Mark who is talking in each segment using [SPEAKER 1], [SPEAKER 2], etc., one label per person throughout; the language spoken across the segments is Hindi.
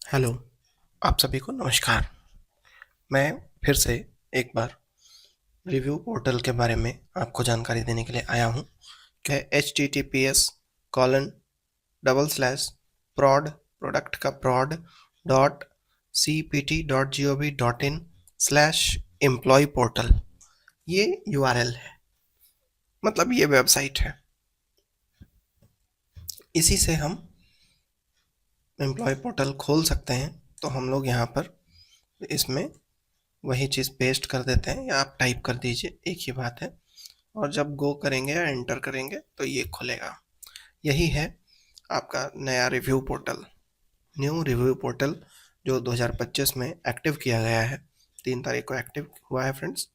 [SPEAKER 1] हेलो, आप सभी को नमस्कार। मैं फिर से एक बार रिव्यू पोर्टल के बारे में आपको जानकारी देने के लिए आया हूँ कि https://prod प्रोडक्ट का prod cpt.gov.in/employee portal ये URL है, मतलब ये वेबसाइट है। इसी से हम एम्प्लॉय पोर्टल खोल सकते हैं। तो हम लोग यहाँ पर इसमें वही चीज़ पेस्ट कर देते हैं या आप टाइप कर दीजिए, एक ही बात है। और जब गो करेंगे या एंटर करेंगे तो ये खुलेगा। यही है आपका नया review portal, new review portal, जो 2025 में एक्टिव किया गया है। 3 तारीख को एक्टिव हुआ है फ्रेंड्स।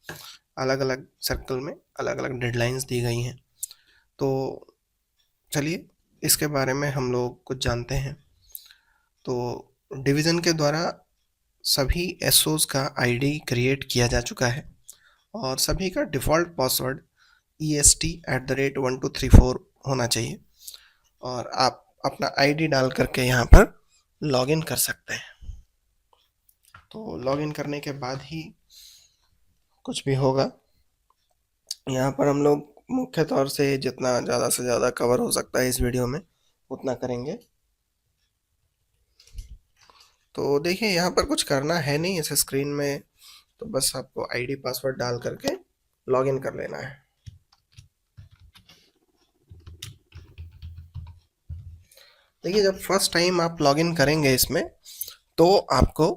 [SPEAKER 1] अलग अलग सर्कल में अलग अलग डेडलाइंस दी गई हैं। तो चलिए इसके बारे में हम लोग कुछ जानते हैं। तो डिवीज़न के द्वारा सभी एसओज का आईडी क्रिएट किया जा चुका है और सभी का डिफ़ॉल्ट पासवर्ड EST@1234 होना चाहिए और आप अपना आईडी डाल करके यहाँ पर लॉगिन कर सकते हैं। तो लॉगिन करने के बाद ही कुछ भी होगा। यहाँ पर हम लोग मुख्य तौर से जितना ज़्यादा से ज़्यादा कवर हो सकता है इस वीडियो में उतना करेंगे। तो देखिए यहाँ पर कुछ करना है नहीं इस स्क्रीन में, तो बस आपको आईडी पासवर्ड डाल करके लॉगिन कर लेना है। देखिए जब फर्स्ट टाइम आप लॉगिन करेंगे इसमें तो आपको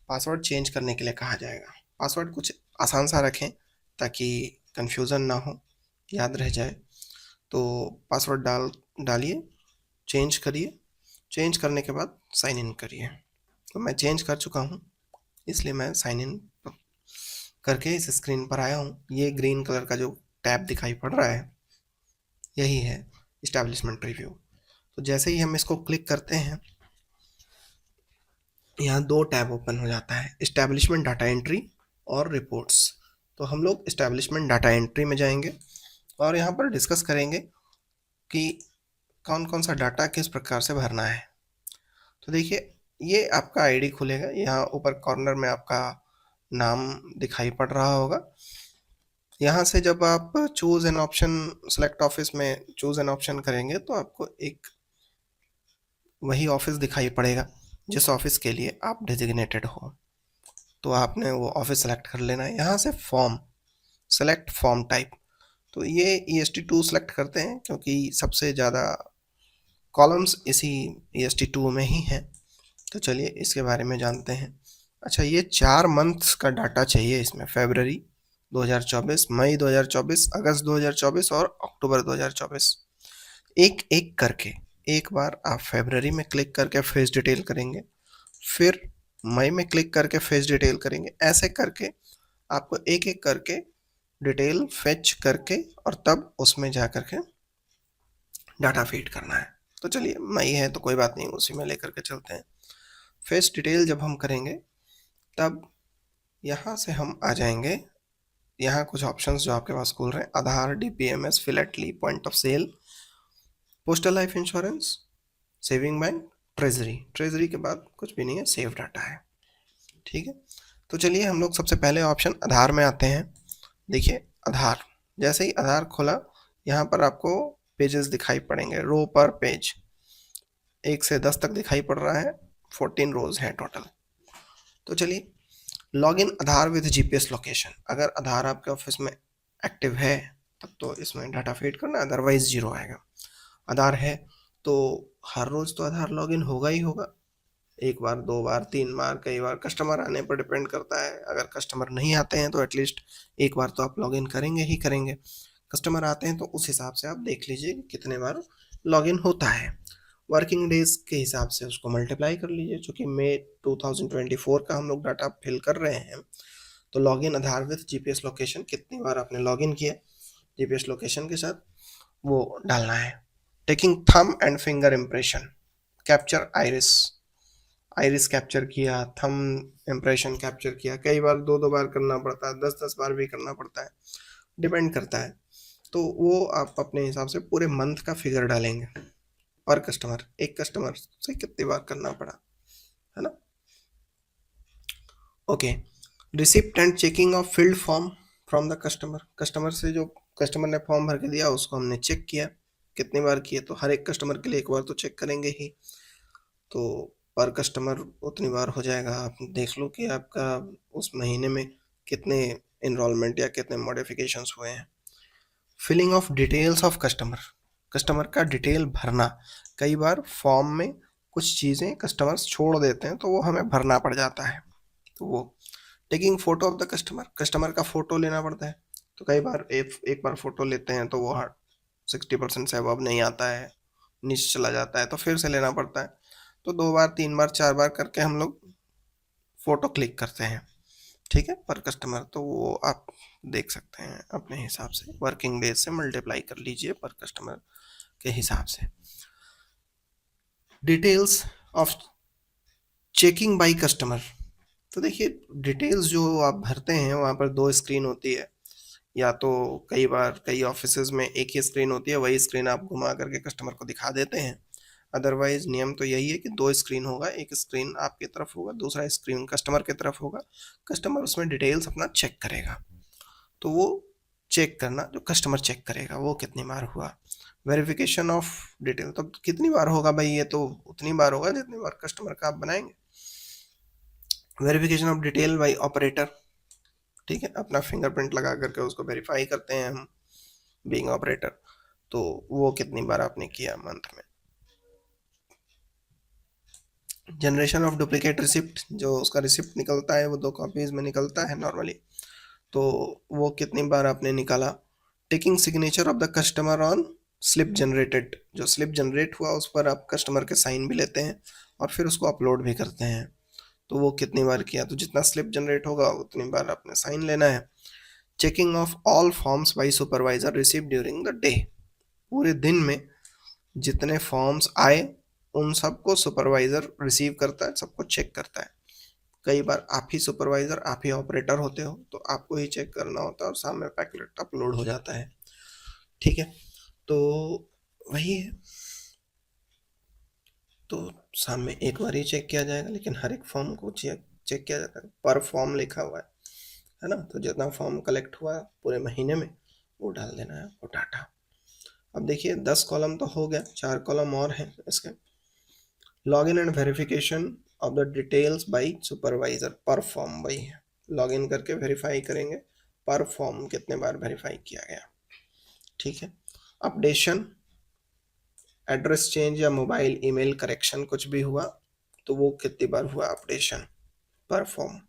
[SPEAKER 1] पासवर्ड चेंज करने के लिए कहा जाएगा। पासवर्ड कुछ आसान सा रखें ताकि कन्फ्यूज़न ना हो, याद रह जाए। तो पासवर्ड डालिए, चेंज करिए, चेंज करने के बाद साइन इन करिए। तो मैं चेंज कर चुका हूँ, इसलिए मैं साइन इन करके इस स्क्रीन पर आया हूँ। ये ग्रीन कलर का जो टैब दिखाई पड़ रहा है यही है इस्टेब्लिशमेंट रिव्यू। तो जैसे ही हम इसको क्लिक करते हैं यहाँ 2 टैब ओपन हो जाता है, इस्टेब्लिशमेंट डाटा एंट्री और रिपोर्ट्स। तो हम लोग इस्टेब्लिशमेंट डाटा एंट्री में जाएंगे और यहाँ पर डिस्कस करेंगे कि कौन कौन सा डाटा किस प्रकार से भरना है। तो देखिए ये आपका आईडी खुलेगा, यहाँ ऊपर कॉर्नर में आपका नाम दिखाई पड़ रहा होगा। यहाँ से जब आप choose an option, select office में चूज़ एन ऑप्शन करेंगे तो आपको एक वही ऑफिस दिखाई पड़ेगा जिस ऑफिस के लिए आप डेजिग्नेटेड हो। तो आपने वो ऑफिस सेलेक्ट कर लेना है। यहाँ से फॉर्म, सेलेक्ट फॉर्म टाइप, तो ये EST2 सेलेक्ट करते हैं क्योंकि सबसे ज़्यादा कॉलम्स इसी EST2 में ही हैं। तो चलिए इसके बारे में जानते हैं। अच्छा, ये 4 मंथ्स का डाटा चाहिए इसमें, फरवरी 2024, मई 2024, अगस्त 2024 और अक्टूबर 2024। एक एक करके, एक बार आप फरवरी में क्लिक करके फेस डिटेल करेंगे, फिर मई में क्लिक करके फेस डिटेल करेंगे, ऐसे करके आपको एक एक करके डिटेल फेच करके और तब उसमें जा करके डाटा फीड करना है। तो चलिए मई है तो कोई बात नहीं, उसी में लेकर के चलते हैं। फेस डिटेल जब हम करेंगे तब यहाँ से हम आ जाएंगे, यहाँ कुछ ऑप्शंस जो आपके पास खुल रहे हैं, Aadhaar, DPMS, philately, point of sale, postal life insurance, saving bank, treasury. Treasury के बाद कुछ भी नहीं है, सेव डाटा है। ठीक है, तो चलिए हम लोग सबसे पहले ऑप्शन आधार में आते हैं। देखिए आधार, जैसे ही आधार खोला यहाँ पर आपको पेजेस दिखाई पड़ेंगे, रो पर पेज 1 से 10 तक दिखाई पड़ रहा है, 14 रोज हैं टोटल। तो चलिए login Aadhaar with GPS location, अगर आधार आपके ऑफिस में एक्टिव है तब तो इसमें डाटा फीड करना, अदरवाइज 0 आएगा। आधार है तो हर रोज तो आधार लॉगिन होगा ही होगा, 1 बार 2 बार 3 बार, कई बार कस्टमर आने पर डिपेंड करता है। अगर कस्टमर नहीं आते हैं तो एटलीस्ट 1 बार तो आप लॉगिन करेंगे ही करेंगे। कस्टमर आते हैं तो उस हिसाब से आप देख लीजिए कि कितने बार लॉगिन होता है। वर्किंग डेज के हिसाब से उसको मल्टीप्लाई कर लीजिए, चूँकि मई 2024 का हम लोग डाटा फिल कर रहे हैं। तो login Aadhaar with GPS location, कितनी बार आपने लॉगिन किया GPS लोकेशन के साथ वो डालना है। Taking thumb and finger impression, capture iris, iris capture किया, थम इम्प्रेशन कैप्चर किया, कई बार 2 बार करना पड़ता है, 10 बार भी करना पड़ता है, डिपेंड करता है। तो वो आप अपने हिसाब से पूरे मंथ का फिगर डालेंगे पर कस्टमर, एक कस्टमर से कितनी बार करना पड़ा, है ना। Okay, receipt and checking of field form from the customer, customer से जो कस्टमर ने फॉर्म भर के दिया उसको हमने चेक किया, कितनी बार किया, तो हर एक कस्टमर के लिए एक बार तो चेक करेंगे ही, तो पर कस्टमर उतनी बार हो जाएगा। आप देख लो कि आपका उस महीने में कितने इनरोलमेंट या कितने मॉडिफिकेशंस हुए हैं। Filling of details of customer, customer का डिटेल भरना, कई बार फॉर्म में कुछ चीज़ें कस्टमर्स छोड़ देते हैं तो वो हमें भरना पड़ जाता है, तो वो taking photo of the customer, customer का फोटो लेना पड़ता है, तो कई बार एक बार फोटो लेते हैं तो वो 60% से अबव नहीं आता है, नीचे चला जाता है, तो फिर से लेना पड़ता है, तो 2 बार 3 बार 4 बार करके हम लोग फोटो क्लिक करते हैं, ठीक है, पर कस्टमर, तो वो आप देख सकते हैं अपने हिसाब से, वर्किंग डेज से मल्टीप्लाई कर लीजिए पर कस्टमर के हिसाब से। Details of checking by customer, तो देखिए डिटेल्स जो आप भरते हैं वहाँ पर 2 स्क्रीन होती है, या तो कई बार कई ऑफिसेज में एक ही स्क्रीन होती है, वही स्क्रीन आप घुमा करके कस्टमर को दिखा देते हैं, अदरवाइज नियम तो यही है कि 2 स्क्रीन होगा, एक स्क्रीन आपकी तरफ होगा, दूसरा स्क्रीन कस्टमर की तरफ होगा, कस्टमर उसमें डिटेल्स अपना चेक करेगा, तो वो चेक करना, जो कस्टमर चेक करेगा वो कितनी बार हुआ। वेरिफिकेशन ऑफ डिटेल, तो कितनी बार होगा भाई, ये तो उतनी बार होगा जितनी बार कस्टमर का आप बनाएंगे। Verification of detail by operator, ठीक है, अपना फिंगरप्रिंट लगा करके उसको वेरीफाई करते हैं हम बीइंग ऑपरेटर, तो वो कितनी बार आपने किया मंथ में। जनरेशन ऑफ डुप्लीकेट रिसिप्ट, जो उसका रिसिप्ट निकलता है वो 2 कॉपीज में निकलता है नॉर्मली, तो वो कितनी बार आपने निकाला। Taking signature of the customer on slip generated, जो स्लिप जनरेट हुआ उस पर आप कस्टमर के साइन भी लेते हैं और फिर उसको अपलोड भी करते हैं, तो वो कितनी बार किया, तो जितना स्लिप जनरेट होगा उतनी बार आपने साइन लेना है। Checking of all forms by supervisor receive during the day, पूरे दिन में जितने फॉर्म्स आए उन सबको सुपरवाइजर रिसीव करता है, सबको चेक करता है, कई बार आप ही सुपरवाइजर आप ही ऑपरेटर होते हो तो आपको ही चेक करना होता है और सामने पैकेट अपलोड हो जाता है, ठीक है, तो वही है, तो सामने एक बार ही चेक किया जाएगा, लेकिन हर एक फॉर्म को चेक किया जाता है, पर फॉर्म लिखा हुआ है ना, तो जितना फॉर्म कलेक्ट हुआ पूरे महीने में वो डाल देना है वो डाटा। अब देखिए 10 कॉलम तो हो गया, 4 कॉलम और हैं इसके। Login and verification of the details bye supervisor पर फॉर्म, वही है, लॉगिन करके वेरीफाई करेंगे पर फॉर्म कितने बार वेरीफाई किया गया, ठीक है। अपडेशन, एड्रेस चेंज या मोबाइल ईमेल करेक्शन कुछ भी हुआ तो वो कितनी बार हुआ अपडेशन पर form.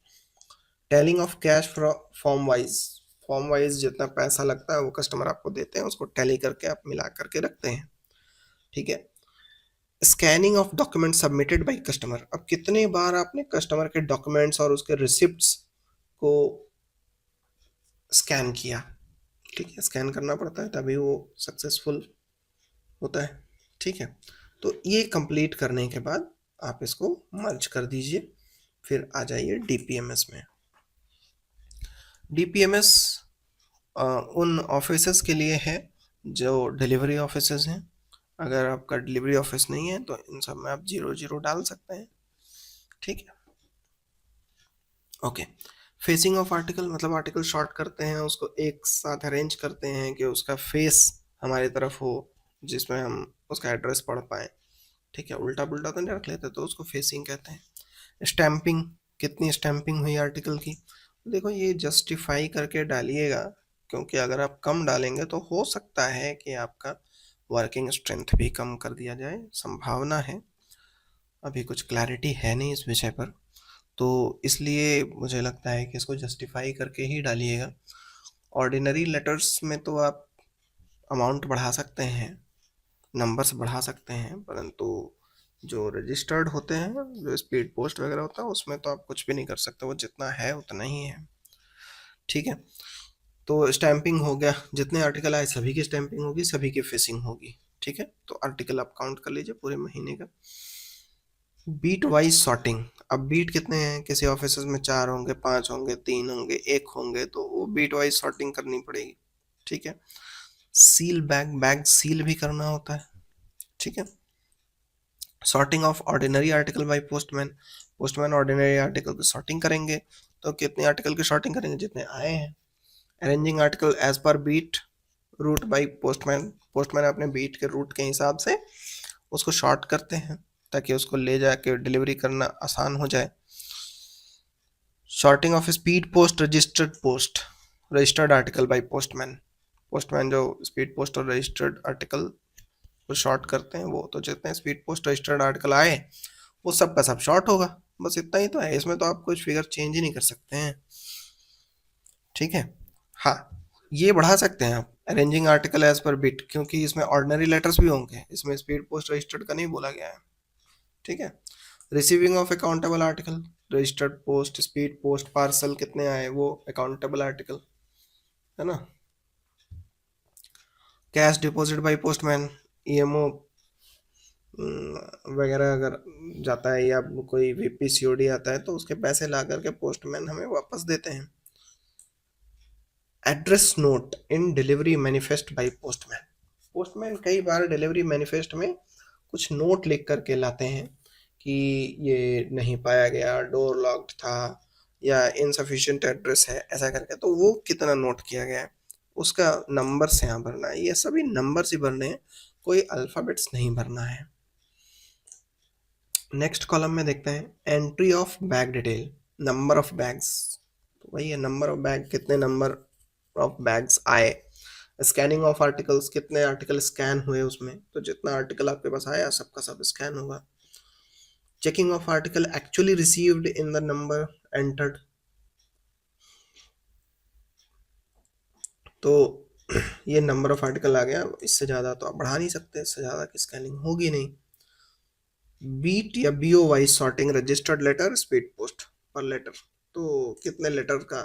[SPEAKER 1] Telling of cash form wise, form wise जितना पैसा लगता है वो कस्टमर आपको देते हैं, उसको टैली करके आप मिला करके रखते हैं, ठीक है। Scanning of document submitted by customer, अब कितने बार आपने कस्टमर के डॉक्यूमेंट्स और उसके रिसिप्ट्स को स्कैन किया, ठीक है, स्कैन करना पड़ता है तभी वो सक्सेसफुल होता है, ठीक है। तो ये कंप्लीट करने के बाद आप इसको मर्ज कर दीजिए, फिर आ जाइए डीपीएमएस में। डीपीएमएस उन ऑफिसेस के लिए है जो डिलीवरी ऑफिसेस हैं, अगर आपका डिलीवरी ऑफिस नहीं है तो इन सब में आप 0 0 डाल सकते हैं, ठीक है। ओके, फेसिंग ऑफ आर्टिकल, मतलब आर्टिकल शॉर्ट करते हैं उसको एक साथ अरेंज करते हैं कि उसका फेस हमारी तरफ हो जिसमें हम उसका एड्रेस पढ़ पाएँ, ठीक है, उल्टा पुल्टा तो नहीं रख लेते, तो उसको फेसिंग कहते हैं। स्टैंपिंग, कितनी स्टैंपिंग हुई आर्टिकल की, देखो ये जस्टिफाई करके डालिएगा, क्योंकि अगर आप कम डालेंगे तो हो सकता है कि आपका वर्किंग स्ट्रेंथ भी कम कर दिया जाए, संभावना है, अभी कुछ क्लैरिटी है नहीं इस विषय पर, तो इसलिए मुझे लगता है कि इसको जस्टिफाई करके ही डालिएगा। ऑर्डिनरी लेटर्स में तो आप अमाउंट बढ़ा सकते हैं, नंबर्स बढ़ा सकते हैं, परंतु जो रजिस्टर्ड होते हैं, जो स्पीड पोस्ट वगैरह होता है उसमें तो आप कुछ भी नहीं कर सकते, वो जितना है उतना ही है, ठीक है। तो स्टैंपिंग हो गया, जितने आर्टिकल आए सभी की स्टैंपिंग होगी, सभी की फेसिंग होगी, ठीक है, तो आर्टिकल आप काउंट कर लीजिए पूरे महीने का। बीट वाइज सॉर्टिंग, अब बीट कितने हैं, किसी ऑफिस में 4 होंगे, 5 होंगे, 3 होंगे, 1 होंगे, तो वो बीट वाइज सॉर्टिंग करनी पड़ेगी, ठीक है। सील बैग, बैग सील भी करना होता है, ठीक है। Sorting of ordinary article by postman, postman ordinary article की सॉर्टिंग करेंगे, तो कितने आर्टिकल की सॉर्टिंग करेंगे, जितने आए हैं। Arranging article as per beat route by postman, postman अपने बीट के रूट के हिसाब से उसको शॉर्ट करते हैं ताकि उसको ले जाके डिलीवरी करना आसान हो जाए। Sorting of speed post registered post, registered article by postman, postman जो स्पीड पोस्ट और रजिस्टर्ड आर्टिकल को शॉर्ट करते हैं वो, तो जितने स्पीड पोस्ट रजिस्टर्ड आर्टिकल आए वो सब का सब शॉर्ट होगा। बस इतना ही तो है, इसमें तो आप कुछ फिगर चेंज ही नहीं कर सकते हैं। ठीक है, हाँ ये बढ़ा सकते हैं आप, arranging article as per beat, क्योंकि इसमें ऑर्डिनरी लेटर्स भी होंगे, इसमें स्पीड पोस्ट रजिस्टर्ड का नहीं बोला गया है। ठीक है, receiving of accountable article, registered post, speed post, parcel कितने आए वो अकाउंटेबल आर्टिकल है ना। Cash deposit by postman, EMO वगैरह अगर जाता है या कोई वीपी सीओडी आता है तो उसके पैसे ला करके पोस्टमैन हमें वापस देते हैं। Address note in delivery manifest by postman, postman कई बार डिलीवरी मैनिफेस्ट में कुछ नोट लिख करके लाते हैं कि ये नहीं पाया गया, डोर लॉक्ड था या इनसफिशिएंट एड्रेस है ऐसा करके, तो वो कितना नोट किया गया है उसका नंबर से यहाँ भरना है, ये सभी नंबर से भरने हैं, कोई अल्फ़ाबेट्स नहीं भरना है। नेक्स्ट कॉलम में देखते हैं entry of bag detail, number of bags, तो वही है नंबर ऑफ बैग, कितने नंबर ऑफ बैग्स आए। स्कैनिंग ऑफ आर्टिकल्स, कितने आर्टिकल स्कैन हुए उसमें, तो जितना आर्टिकल आपके पास आया सबका सब स्कैन होगा। Checking of article actually received in the number entered, तो ये नंबर ऑफ आर्टिकल आ गया, इससे ज़्यादा तो आप बढ़ा नहीं सकते, इससे ज़्यादा की स्कैनिंग होगी नहीं। बीट या BO wise sorting, registered letter, speed post पर लेटर, तो कितने लेटर का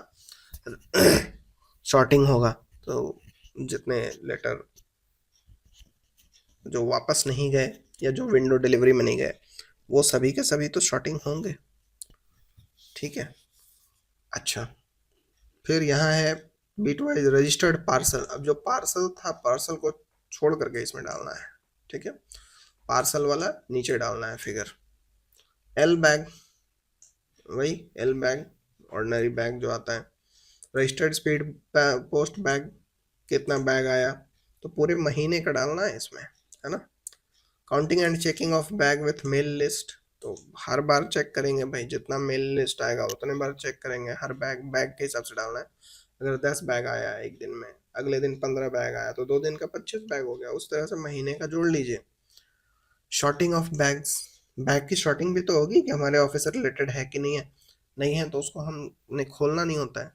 [SPEAKER 1] सॉर्टिंग होगा, तो जितने लेटर जो वापस नहीं गए या जो विंडो डिलीवरी में नहीं गए वो सभी के सभी तो शॉर्टिंग होंगे। ठीक है, अच्छा फिर यहाँ है बीट वाइज रजिस्टर्ड पार्सल, अब जो पार्सल था पार्सल को छोड़ करके इसमें डालना है। ठीक है, पार्सल वाला नीचे डालना है फिगर। एल बैग, वही एल बैग ऑर्डिनरी बैग जो आता है। रजिस्टर्ड स्पीड पोस्ट बैग, कितना बैग आया, तो पूरे महीने का डालना है इसमें, है ना। Counting and checking of bag with mail list, तो हर बार चेक करेंगे भाई, जितना मेल लिस्ट आएगा उतने बार चेक करेंगे, हर बैग बैग के हिसाब से डालना है। अगर 10 बैग आया एक दिन में, अगले दिन 15 बैग आया, तो 2 दिन का 25 बैग हो गया, उस तरह से महीने का जोड़ लीजिए। शॉर्टिंग ऑफ बैग्स, बैग की शॉर्टिंग भी तो होगी कि हमारे ऑफिस से रिलेटेड है कि नहीं है, नहीं है तो उसको हमने खोलना नहीं होता है,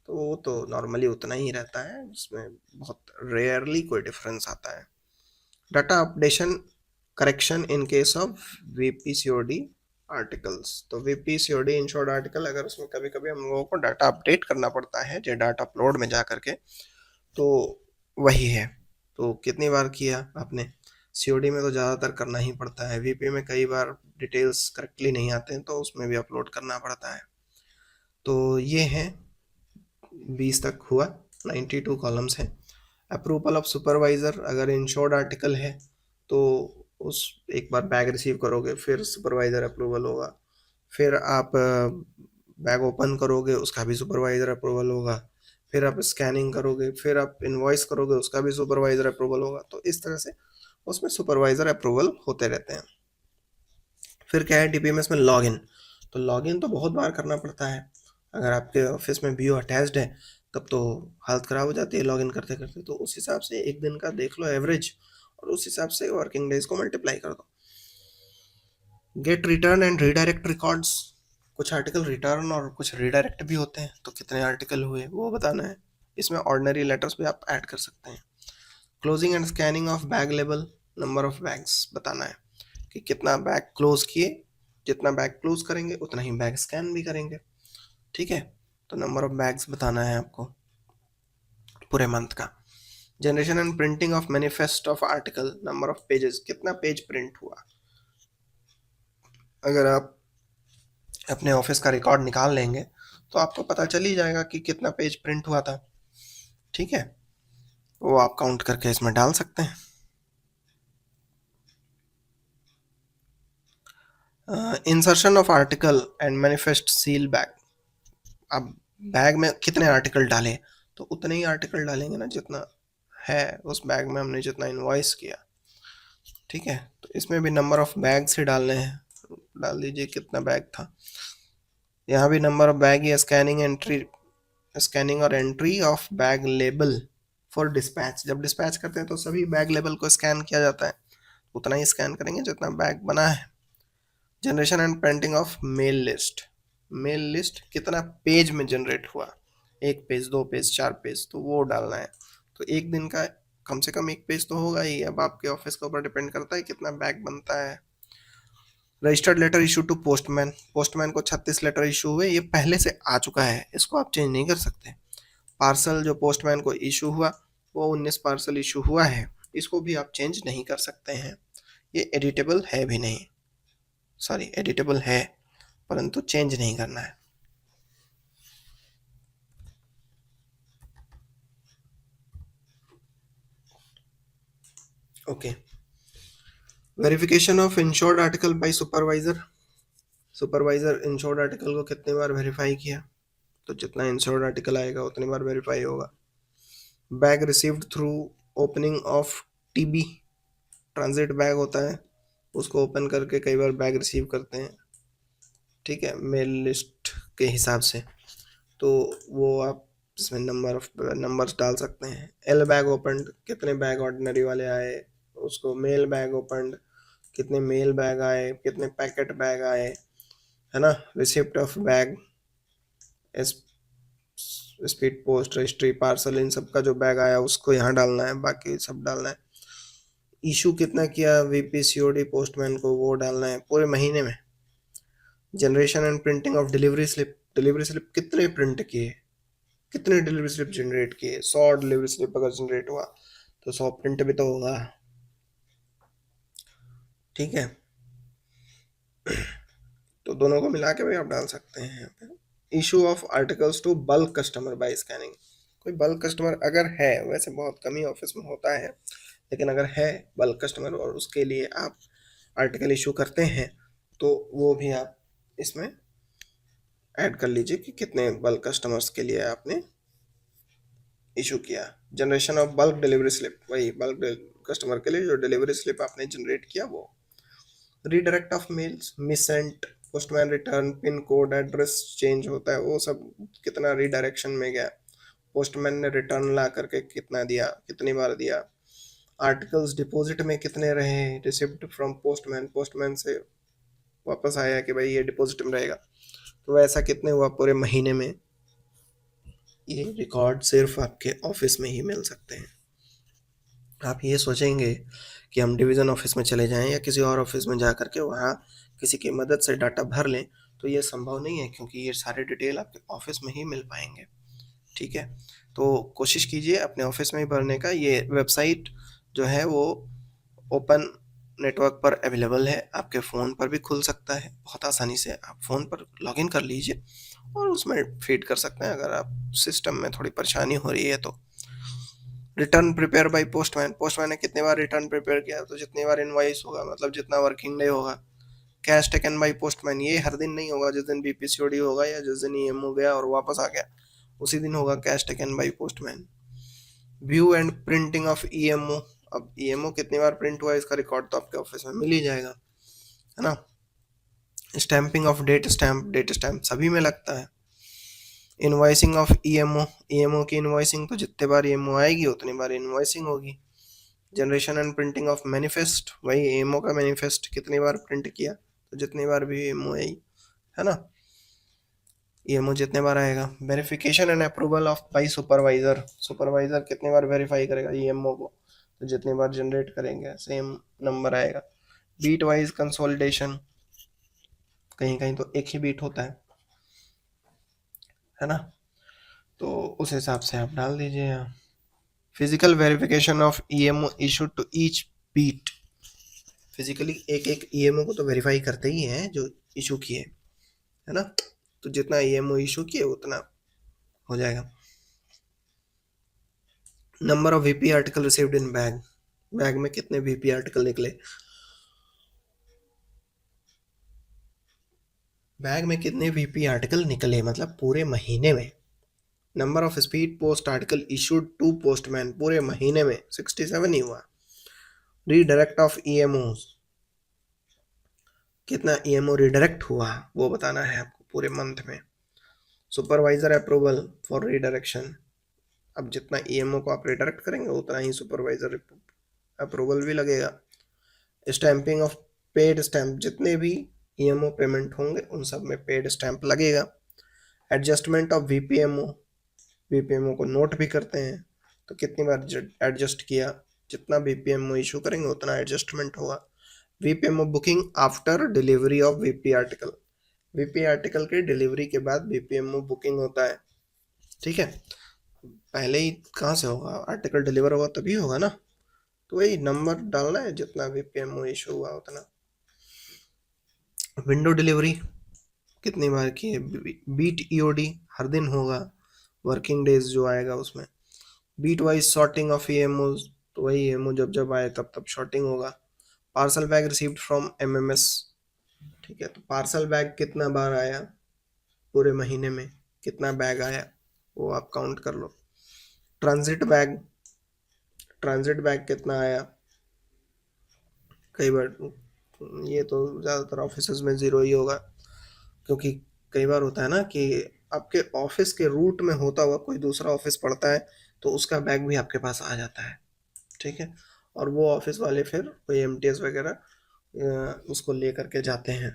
[SPEAKER 1] तो वो तो नॉर्मली उतना ही रहता है, जिसमें बहुत रेयरली कोई डिफरेंस आता है। Data updation correction in case of VPCOD articles, तो वीपीसीओडी इंश्योर्ड आर्टिकल, अगर उसमें कभी कभी हम लोगों को डाटा अपडेट करना पड़ता है जो डाटा अपलोड में जा करके, तो वही है, तो कितनी बार किया आपने, सीओडी में तो ज़्यादातर करना ही पड़ता है, वीपी में कई बार डिटेल्स करेक्टली नहीं आते हैं तो उसमें भी अपलोड करना पड़ता है। तो ये है 20 तक हुआ, 92 कॉलम्स हैं। अप्रूवल ऑफ सुपरवाइज़र, अगर इंश्योर्ड आर्टिकल है तो उस एक बार बैग रिसीव करोगे फिर सुपरवाइज़र अप्रूवल होगा, फिर आप बैग ओपन करोगे उसका भी सुपरवाइज़र अप्रूवल होगा, फिर आप स्कैनिंग करोगे, फिर आप इनवॉइस करोगे उसका भी सुपरवाइज़र अप्रूवल होगा, तो इस तरह से उसमें सुपरवाइज़र अप्रूवल होते रहते हैं। फिर क्या है डीपीएमएस में लॉगिन, तो लॉगिन तो बहुत बार करना पड़ता है, अगर आपके ऑफिस में बीओ अटैच्ड है तब तो हालत ख़राब हो जाती है लॉगिन करते करते, तो उस हिसाब से एक दिन का देख लो एवरेज और उस हिसाब से वर्किंग डेज को मल्टीप्लाई कर दो। Get return and redirect records, कुछ आर्टिकल रिटर्न और कुछ रीडायरेक्ट भी होते हैं, तो कितने आर्टिकल हुए वो बताना है, इसमें ऑर्डिनरी लेटर्स भी आप ऐड कर सकते हैं। Closing and scanning of bag label, number of bags बताना है कि कितना बैग क्लोज किए, जितना बैग क्लोज करेंगे उतना ही बैग स्कैन भी करेंगे। ठीक है, तो नंबर ऑफ बैग्स बताना है आपको पूरे मंथ का। Generation and printing of manifest of article, number of pages, कितना पेज प्रिंट हुआ, अगर आप अपने ऑफिस का रिकॉर्ड निकाल लेंगे तो आपको पता चल ही जाएगा कि कितना पेज प्रिंट हुआ था। ठीक है, वो आप काउंट करके इसमें डाल सकते हैं। Insertion of article and manifest seal bag. अब बैग में कितने आर्टिकल डालें, तो उतने ही आर्टिकल डालेंगे ना जितना है उस बैग में हमने जितना इनवॉइस किया। ठीक है, तो इसमें भी नंबर ऑफ बैग्स ही डालने हैं, डाल दीजिए कितना बैग था। यहाँ भी नंबर ऑफ बैग या स्कैनिंग और entry of bag label for dispatch. जब डिस्पैच करते हैं तो सभी बैग लेबल को स्कैन किया जाता है, उतना ही स्कैन करेंगे जितना बैग बना है। Generation and printing of mail list. Mail list कितना पेज में जनरेट हुआ, 1 पेज, 2 पेज, 4 पेज, तो वो डालना है। तो एक दिन का कम से कम 1 पेज तो होगा ही। अब आपके ऑफिस के ऊपर डिपेंड करता है कितना बैग बनता है। Registered letter issue to postman. Postman को 36 लेटर इशू हुए, ये पहले से आ चुका है, इसको आप चेंज नहीं कर सकते। पार्सल जो पोस्टमैन को इशू हुआ वो 19 पार्सल इशू हुआ है, इसको भी आप चेंज नहीं कर सकते हैं। ये एडिटेबल है भी नहीं, सॉरी एडिटेबल है परंतु चेंज नहीं करना है। Okay, verification of insured article by supervisor. Supervisor insured article को कितने बार वेरीफाई किया, तो जितना इंश्योर्ड आर्टिकल आएगा उतनी बार वेरीफाई होगा। Bag received through opening of TB. Transit bag होता है, उसको ओपन करके कई बार बैग रिसीव करते हैं, ठीक है, मेल लिस्ट के हिसाब से। तो वो आप इसमें नंबर्स डाल सकते हैं। एल बैग ओपन, कितने बैग ऑर्डिनरी वाले आए उसको। मेल बैग ओपन, कितने मेल बैग आए, कितने पैकेट बैग आए, है ना। Receipt of bag, speed post, registry, parcel, इन सब का जो बैग आया उसको यहाँ डालना है, बाकी सब डालना है। इशू कितना किया वीपी सीओडी पोस्टमैन को, वो डालना है पूरे महीने में। Generation and printing of delivery slip. Delivery slip कितने प्रिंट किए, कितने डिलीवरी स्लिप जनरेट किए। 100 डिलीवरी स्लिप अगर जनरेट हुआ तो 100 प्रिंट भी तो होगा, ठीक है। तो दोनों को मिला के भी आप डाल सकते हैं यहाँ पे। Issue of articles to bulk customer by scanning. कोई बल्क कस्टमर अगर है, वैसे बहुत कम ही ऑफिस में होता है, लेकिन अगर है बल्क कस्टमर और उसके लिए आप आर्टिकल इशू करते हैं तो वो भी आप इसमें ऐड कर लीजिए कि कितने बल्क कस्टमर्स के लिए आपने इशू किया। Generation of bulk delivery slip, वही बल्क कस्टमर के लिए जो डिलीवरी स्लिप आपने जनरेट किया वो। Redirect of mails, missent, postman return, pin code, address change होता है, वो सब कितना रीडायरेक्शन में गया। पोस्टमैन ने रिटर्न ला करके कितना दिया, कितनी बार दिया। आर्टिकल्स डिपॉजिट में कितने रहे, रिसिप्ट फ्रॉम पोस्टमैन, पोस्टमैन से वापस आया कि भाई ये डिपॉजिट में रहेगा, तो वैसा कितने हुआ पूरे महीने में। ये रिकॉर्ड सिर्फ आपके ऑफिस में ही मिल सकते हैं। आप ये सोचेंगे कि हम डिवीज़न ऑफिस में चले जाएं या किसी और ऑफिस में जा कर के वहाँ किसी की मदद से डाटा भर लें, तो ये संभव नहीं है, क्योंकि ये सारे डिटेल आपके ऑफिस में ही मिल पाएंगे, ठीक है। तो कोशिश कीजिए अपने ऑफिस में ही भरने का। ये वेबसाइट जो है वो ओपन नेटवर्क पर अवेलेबल है, आपके फ़ोन पर भी खुल सकता है बहुत आसानी से। आप फ़ोन पर लॉगिन कर लीजिए और उसमें फीड कर सकते हैं अगर आप सिस्टम में थोड़ी परेशानी हो रही है तो। Return prepare by postman, postman ने कितने बार रिटर्न प्रिपेयर किया, तो जितनी बार इनवॉइस होगा, मतलब जितना वर्किंग डे होगा। कैश टेकन बाय पोस्टमैन, ये हर दिन नहीं होगा, जिस दिन बीपीसीओडी होगा या जिस दिन ईएमओ गया और वापस आ गया उसी दिन होगा cash taken by postman. View and printing of EMO, अब ईएमओ कितनी बार प्रिंट हुआ इसका रिकॉर्ड तो आपके ऑफिस में मिल ही जाएगा, है ना। स्टैंपिंग ऑफ डेट स्टैंप सभी में लगता है। इनवॉइसिंग ऑफ ईएमओ, ईएमओ की इनवॉइसिंग तो जितने बार ईएमओ आएगी उतनी बार इनवॉइसिंग होगी। Generation and printing of manifest, वही ईएमओ का मैनिफेस्ट कितनी बार प्रिंट किया तो जितनी बार भी ईएमओ आई, है ना, ईएमओ जितने बार आएगा। Verification and approval of by supervisor, supervisor कितनी बार वेरीफाई करेगा ईएमओ को, तो जितनी बार जनरेट करेंगे सेम नंबर आएगा। बीट वाइज कंसोलिडेशन, कहीं कहीं तो एक ही बीट होता है ना, तो उस हिसाब से आप डाल दीजिए यहाँ। Physical verification of EMO issued to each beat, physically एक एक ईएमओ को तो वेरीफाई करते ही हैं जो इशू किए, है ना, तो जितना ईएमओ इशू किए उतना हो जाएगा। Number of VP article received in bag, bag में कितने वीपी आर्टिकल निकले, बैग में कितने वीपी आर्टिकल निकले, मतलब पूरे महीने में। Number of speed post article issued to postman, पूरे महीने में 67 ही हुआ। रीडायरेक्ट ऑफ ईएमओ, कितना ईएमओ रिडायरेक्ट हुआ वो बताना है आपको पूरे मंथ में। सुपरवाइजर अप्रूवल फॉर रीडायरेक्शन, अब जितना ईएमओ को आप रिडायरेक्ट करेंगे उतना ही सुपरवाइजर अप्रूवल भी लगेगा। स्टैंपिंग ऑफ पेड स्टैंप, जितने भी ईएमओ पेमेंट होंगे उन सब में पेड स्टैंप लगेगा। एडजस्टमेंट ऑफ वीपीएमओ, वीपीएमओ को नोट भी करते हैं, तो कितनी बार एडजस्ट किया, जितना वीपीएमओ इशू करेंगे उतना एडजस्टमेंट होगा। VPMO booking after delivery of VP article, VP article के डिलीवरी के बाद वीपीएमओ बुकिंग होता है, ठीक है। पहले ही कहाँ से होगा, आर्टिकल डिलीवर होगा तभी होगा ना, तो वही नंबर डालना है, जितना वीपीएमओ इशू हुआ उतना। विंडो डिलीवरी कितनी बार की है, बीट ईओडी हर दिन होगा, वर्किंग डेज जो आएगा उसमें। Beat wise sorting of EMO, तो वही ईएमओ जब जब आए तब तब शॉर्टिंग होगा। Parcel bag received from MMS, ठीक है, तो पार्सल बैग कितना बार आया पूरे महीने में, कितना बैग आया वो आप काउंट कर लो। ट्रांजिट बैग, ट्रांजिट बैग कितना आया, कई बार ये तो ज़्यादातर ऑफिस में ज़ीरो ही होगा, क्योंकि कई बार होता है ना कि आपके ऑफिस के रूट में होता हुआ कोई दूसरा ऑफिस पड़ता है, तो उसका बैग भी आपके पास आ जाता है, ठीक है, और वो ऑफिस वाले फिर कोई एमटीएस वगैरह उसको ले करके जाते हैं।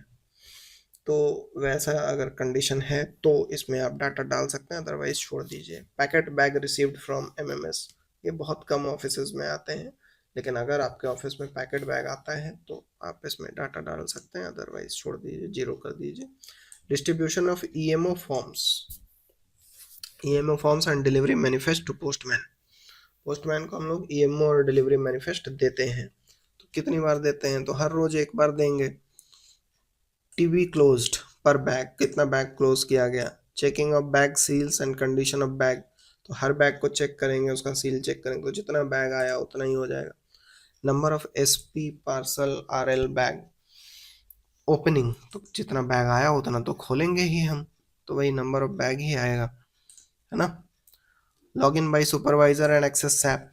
[SPEAKER 1] तो वैसा अगर कंडीशन है तो इसमें आप डाटा डाल सकते हैं, अदरवाइज छोड़ दीजिए। Packet bag received from MMS, ये बहुत कम ऑफिसेज में आते हैं, लेकिन अगर आपके ऑफिस में पैकेट बैग आता है तो आप इसमें डाटा डाल सकते हैं, अदरवाइज छोड़ दीजिए, जीरो कर दीजिए। Distribution of EMO forms, EMO forms and delivery manifest to postman, postman को हम लोग ईएमओ और डिलीवरी मैनिफेस्ट देते हैं, तो कितनी बार देते हैं, तो हर रोज एक बार देंगे। टीवी क्लोज्ड पर बैग, कितना बैग क्लोज किया गया। Checking of bag seals and condition of bag, तो हर बैग को चेक करेंगे, उसका सील चेक करेंगे, तो जितना बैग आया उतना ही हो जाएगा। Number of SP parcel RL bag opening, तो जितना बैग आया उतना तो खोलेंगे ही हम, तो वही नंबर ऑफ बैग ही आएगा, है ना। Log in by supervisor and access SAP,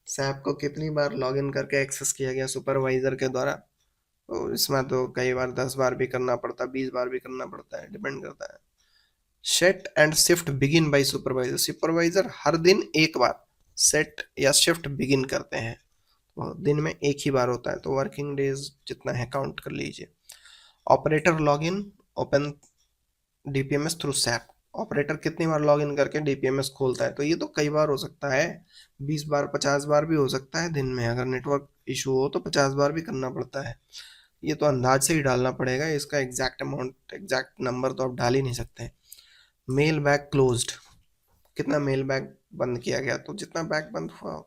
[SPEAKER 1] SAP को कितनी बार लॉग इन करके एक्सेस किया गया सुपरवाइजर के द्वारा, तो इसमें तो कई बार 10 बार भी करना पड़ता है, 20 बार भी करना पड़ता है, डिपेंड करता है। Set and shift begin by supervisor, supervisor हर दिन एक बार सेट या शिफ्ट बिगिन करते हैं, तो दिन में एक ही बार होता है, तो वर्किंग डेज जितना है काउंट कर लीजिए। Operator login open DPMS through SAP, operator कितनी बार लॉगिन करके डीपीएमएस खोलता है, तो ये तो कई बार हो सकता है, 20 बार 50 बार भी हो सकता है दिन में, अगर नेटवर्क इशू हो तो 50 बार भी करना पड़ता है, ये तो अंदाज से ही डालना पड़ेगा, इसका एग्जैक्ट अमाउंट एग्जैक्ट नंबर तो आप डाल ही नहीं सकते। मेल बैग क्लोज्ड, कितना मेल बैग बंद किया गया, तो जितना बैग बंद हुआ।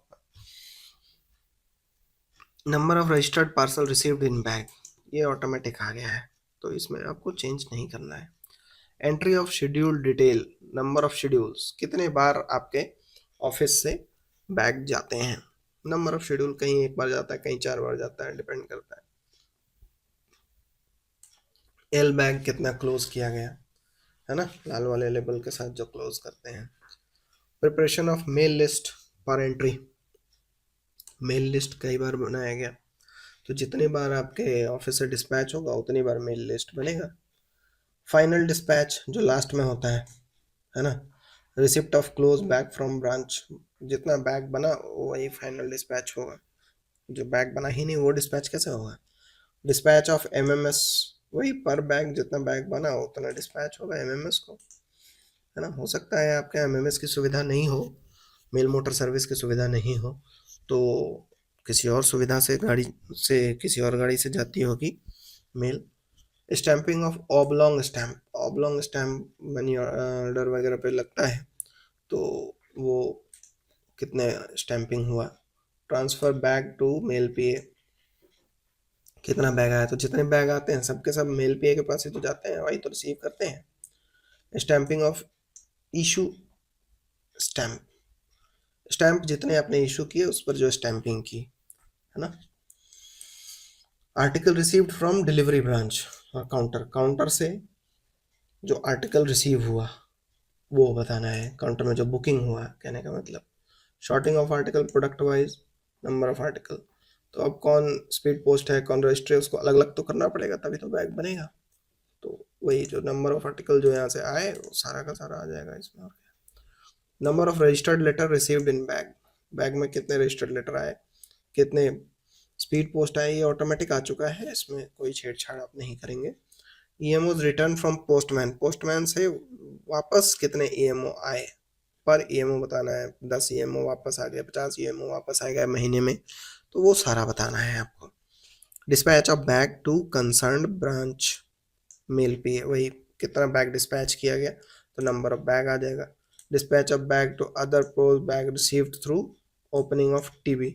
[SPEAKER 1] Number of registered parcel received in bag, ये ऑटोमेटिक आ गया है, तो इसमें आपको चेंज नहीं करना है। Entry of schedule detail, number of schedules, कितने बार आपके ऑफिस से बैग जाते हैं, नंबर ऑफ शेड्यूल, कहीं एक बार जाता है कहीं 4 बार जाता है, डिपेंड करता है। एल बैग कितना क्लोज किया गया, है ना, लाल वाले लेबल के साथ जो क्लोज करते हैं। Preparation of mail list for entry, mail list कई बार बनाया गया, तो जितनी बार आपके ऑफिस से डिस्पैच होगा उतनी बार मेल लिस्ट बनेगा। फाइनल डिस्पैच जो लास्ट में होता है ना। Receipt of close bag from branch, जितना बैग बना वही फाइनल डिस्पैच होगा, जो बैग बना ही नहीं वो डिस्पैच कैसे होगा। डिस्पैच ऑफ एमएमएस, वही पर बैग जितना बैग बना उतना डिस्पैच होगा एमएमएस को, है ना। हो सकता है आपके एमएमएस की सुविधा नहीं हो, मेल मोटर सर्विस की सुविधा नहीं हो, तो किसी और सुविधा से गाड़ी से किसी और गाड़ी से जाती होगी मेल। Stamping of oblong stamp, oblong stamp money order वगैरह पे लगता है, तो वो कितने स्टैंपिंग हुआ। Transfer bag to mail PA, कितना बैग आया, तो जितने बैग आते हैं सबके सब मेल पीए के पास ही तो जाते हैं, वही तो रिसीव करते हैं। Stamping of issue stamp, stamp जितने आपने इशू किए उस पर जो स्टैंपिंग की, है ना। Article received from delivery branch और काउंटर, काउंटर से जो आर्टिकल रिसीव हुआ वो बताना है, काउंटर में जो बुकिंग हुआ, कहने का मतलब sorting of article product wise, number of article. तो अब कौन स्पीड पोस्ट है कौन रजिस्ट्री है उसको अलग अलग तो करना पड़ेगा, तभी तो बैग बनेगा। तो वही जो नंबर ऑफ आर्टिकल जो यहाँ से आए वो सारा का सारा आ जाएगा इसमें। और क्या, number of registered letter received in bag, bag में कितने रजिस्टर्ड लेटर आए, कितने स्पीड पोस्ट आए, ये ऑटोमेटिक आ चुका है, इसमें कोई छेड़छाड़ आप नहीं करेंगे। EMO return from postman, postman से वापस कितने ईएमओ आए, पर ईएमओ बताना है, 10 ईएमओ वापस आ गया, 50 ईएमओ वापस आ गया महीने में, तो वो सारा बताना है आपको। Dispatch of bag to concerned branch, mail पे वही कितना बैग डिस्पैच किया गया, तो नंबर ऑफ बैग आ जाएगा। Dispatch of bag to other post bag received through opening of TB,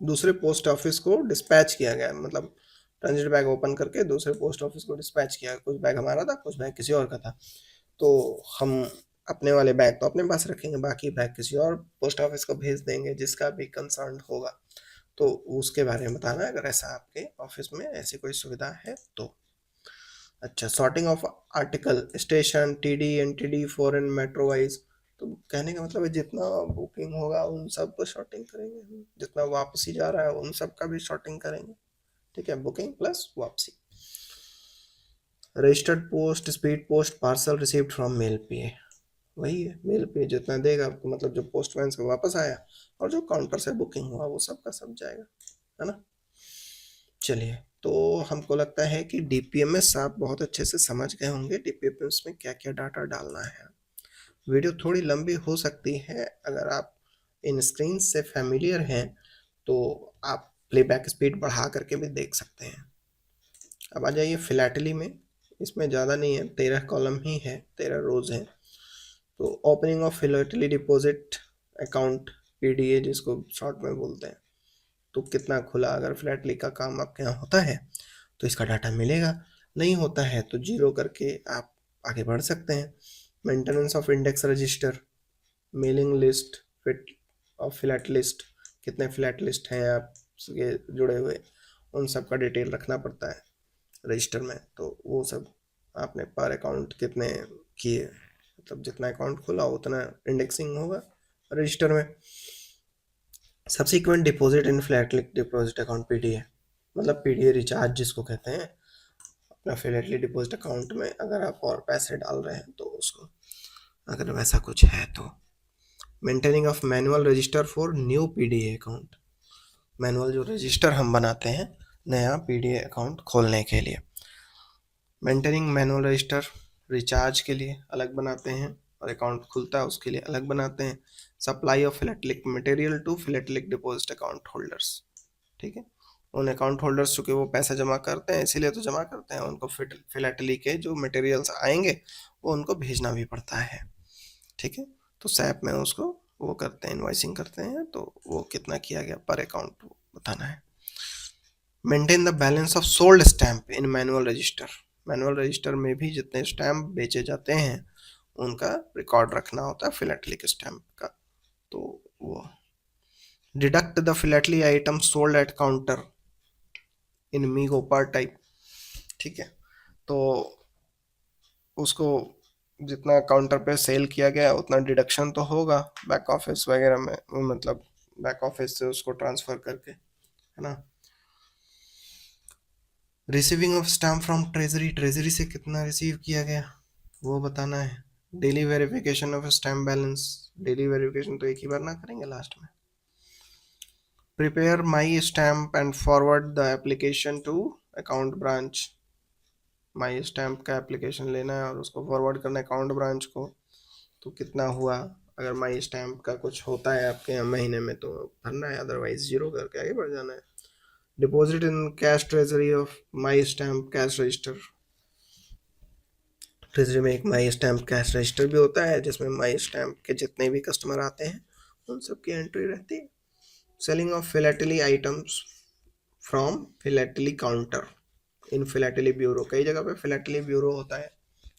[SPEAKER 1] दूसरे पोस्ट ऑफिस को डिस्पैच किया गया, मतलब ट्रांजिट बैग ओपन करके दूसरे पोस्ट ऑफिस को डिस्पैच किया, कुछ बैग हमारा था कुछ बैग किसी और का था, तो हम अपने वाले बैग तो अपने पास रखेंगे, बाकी बैग किसी और पोस्ट ऑफिस को भेज देंगे जिसका भी कंसर्न होगा, तो उसके बारे में बताना है अगर ऐसा आपके ऑफिस में ऐसी कोई सुविधा है तो। अच्छा, sorting of article station TD NTD foreign metro wise, तो कहने का मतलब है जितना बुकिंग होगा उन सब को शॉर्टिंग करेंगे हम, जितना वापसी जा रहा है उन सब का भी शॉर्टिंग करेंगे। ठीक है, बुकिंग प्लस वापसी। Registered post speed post parcel received from mail पे, वही है मेल पे जितना देगा आपको, मतलब जो पोस्टमैन से वापस आया और जो काउंटर से बुकिंग हुआ वो सब का सब जाएगा, है ना। चलिए, तो हमको लगता है कि डीपीएमएस आप बहुत अच्छे से समझ गए होंगे, डीपीएमएस में क्या क्या डाटा डालना है। वीडियो थोड़ी लंबी हो सकती है, अगर आप इन स्क्रीन से फैमिलियर हैं तो आप प्लेबैक स्पीड बढ़ा करके भी देख सकते हैं। अब आ जाइए फिलैटली में, इसमें ज़्यादा नहीं है, 13 कॉलम ही है, 13 रोज हैं। तो opening of philately deposit account PDA जिसको शॉर्ट में बोलते हैं, तो कितना खुला, अगर फ्लैटली का काम आपके यहाँ होता है तो इसका डाटा मिलेगा, नहीं होता है तो जीरो करके आप आगे बढ़ सकते हैं। Maintenance of index register, mailing list, fit of flat list, कितने फ्लैट लिस्ट हैं आपके जुड़े हुए, उन सब का डिटेल रखना पड़ता है रजिस्टर में, तो वो सब आपने पर अकाउंट कितने किए, मतलब जितना अकाउंट खुला उतना इंडेक्सिंग होगा रजिस्टर में। Subsequent deposit in Flatley deposit account PDA, मतलब पीडीए रिचार्ज जिसको कहते हैं, अपना फ्लैटली डिपॉजिट अकाउंट में अगर आप और पैसे डाल रहे हैं तो उसको, अगर वैसा कुछ है तो। Maintaining of manual register for new PDA account, manual जो रजिस्टर हम बनाते हैं नया पीडीए अकाउंट खोलने के लिए, मेंटेनिंग मैनुअल रजिस्टर रिचार्ज के लिए अलग बनाते हैं और अकाउंट खुलता है उसके लिए अलग बनाते हैं। Supply of philatelic material to philatelic deposit account holders, ठीक है, उन अकाउंट होल्डर्स चूँकि वो पैसा जमा करते हैं इसीलिए तो जमा करते हैं, उनको फिलेटली के जो मटेरियल्स आएंगे वो उनको भेजना भी पड़ता है। ठीक है, तो सैप में उसको वो करते हैं, इन्वाइसिंग करते हैं, तो वो कितना किया गया पर अकाउंट बताना है। Maintain the balance of sold stamp in manual register, manual register में भी जितने स्टैम्प बेचे जाते हैं उनका रिकॉर्ड रखना होता है फिलेटलिक स्टैम्प का, तो वो। Deduct the philately item sold at counter in MeeGo पर टाइप, ठीक है, तो उसको जितना काउंटर पे सेल किया गया उतना डिडक्शन तो होगा बैक ऑफिस वगैरह में, मतलब बैक ऑफिस से उसको ट्रांसफर करके, है ना। Receiving of stamp from treasury, treasury से कितना रिसीव किया गया वो बताना है। Daily verification of stamp balance, daily verification तो एक ही बार ना करेंगे लास्ट में। Prepare my stamp and forward the application to account branch, my stamp का एप्लीकेशन लेना है और उसको फॉरवर्ड करना है अकाउंट ब्रांच को, तो कितना हुआ, अगर माई स्टैम्प का कुछ होता है आपके यहाँ महीने में तो भरना है, अदरवाइज जीरो करके आगे बढ़ जाना है। Deposit in cash treasury of my stamp cash register, treasury में एक माई स्टैम्प कैश रजिस्टर भी होता है जिसमें माई स्टैम्प के जितने भी कस्टमर आते हैं उन सब की एंट्री रहती है। Selling of philately items from philately counter in philately bureau, कई जगह पे फिलेटली ब्यूरो होता है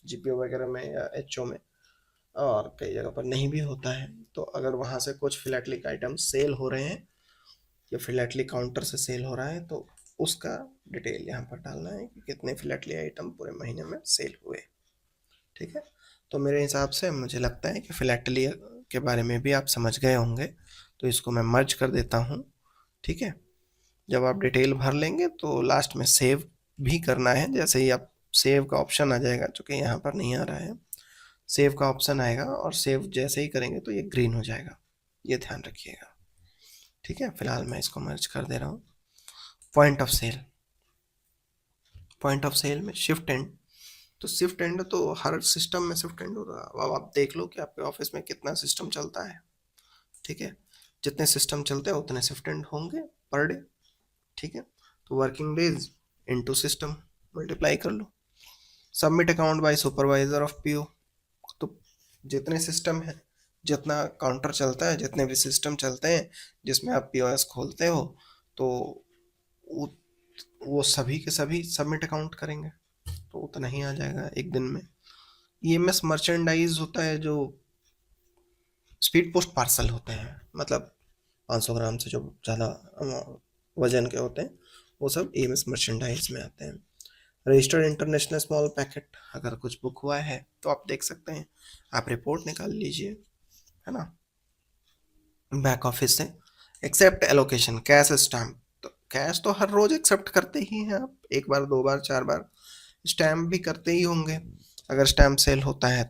[SPEAKER 1] जीपीओ वगैरह में या एचओ में, और कई जगह पर नहीं भी होता है, तो अगर वहाँ से कुछ फिलेटलिक आइटम सेल हो रहे हैं या फिलेटली काउंटर से सेल हो रहा है तो उसका डिटेल यहाँ पर डालना है कि कितने फिलेटली आइटम पूरे महीने में सेल हुए। ठीक है, तो मेरे हिसाब से मुझे लगता है कि फिलेटली के बारे में भी आप समझ गए होंगे, तो इसको मैं मर्ज कर देता हूँ। ठीक है, जब आप डिटेल भर लेंगे तो लास्ट में सेव भी करना है। जैसे ही आप सेव का ऑप्शन आ जाएगा, चूँकि यहाँ पर नहीं आ रहा है, सेव का ऑप्शन आएगा और सेव जैसे ही करेंगे तो ये ग्रीन हो जाएगा, ये ध्यान रखिएगा। ठीक है, फिलहाल मैं इसको मर्ज कर दे रहा हूँ। Point of sale, point of sale में शिफ्ट एंड, तो शिफ्ट एंड तो हर सिस्टम में शिफ्ट एंड होगा। अब आप देख लो कि आपके ऑफिस में कितना सिस्टम चलता है। ठीक है, जितने सिस्टम चलते हैं उतने शिफ्ट एंड होंगे पर डे। ठीक है, तो working days into system multiply कर लो। Submit account by supervisor of PO, तो जितने सिस्टम है, जितना काउंटर चलता है, जितने भी सिस्टम चलते हैं जिसमें आप पीओएस खोलते हो, तो वो सभी के सभी सबमिट अकाउंट करेंगे, तो उतना ही आ जाएगा एक दिन में। ईएमएस मर्चेंडाइज होता है, जो स्पीड पोस्ट पार्सल होते हैं, मतलब 500 ग्राम से जो ज़्यादा वजन के होते हैं, वो सब ईएमएस मर्चेंडाइज में आते हैं। रजिस्टर्ड इंटरनेशनल स्मॉल पैकेट, अगर कुछ बुक हुआ है तो आप देख सकते हैं, आप रिपोर्ट निकाल लीजिए, है ना, बैक ऑफिस से। एक्सेप्ट एलोकेशन कैश स्टैम्प, तो कैश तो हर रोज एक्सेप्ट करते ही हैं आप, एक बार, दो बार, चार बार। स्टैम्प भी करते ही होंगे, अगर स्टैम्प सेल होता है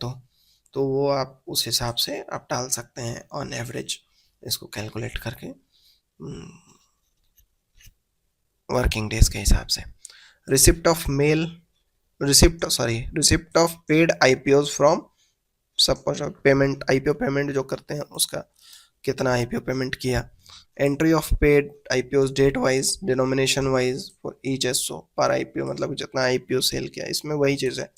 [SPEAKER 1] तो वो आप उस हिसाब से आप डाल सकते हैं ऑन एवरेज, इसको कैलकुलेट करके वर्किंग डेज के हिसाब से। Receipt of mail, receipt of paid IPO from, suppose payment, IPO payment जो करते हैं उसका कितना आईपीओ पेमेंट किया। Entry of paid IPO date wise, denomination wise for each SO पर आईपीओ, मतलब जितना आईपीओ सेल किया, इसमें वही चीज़ है,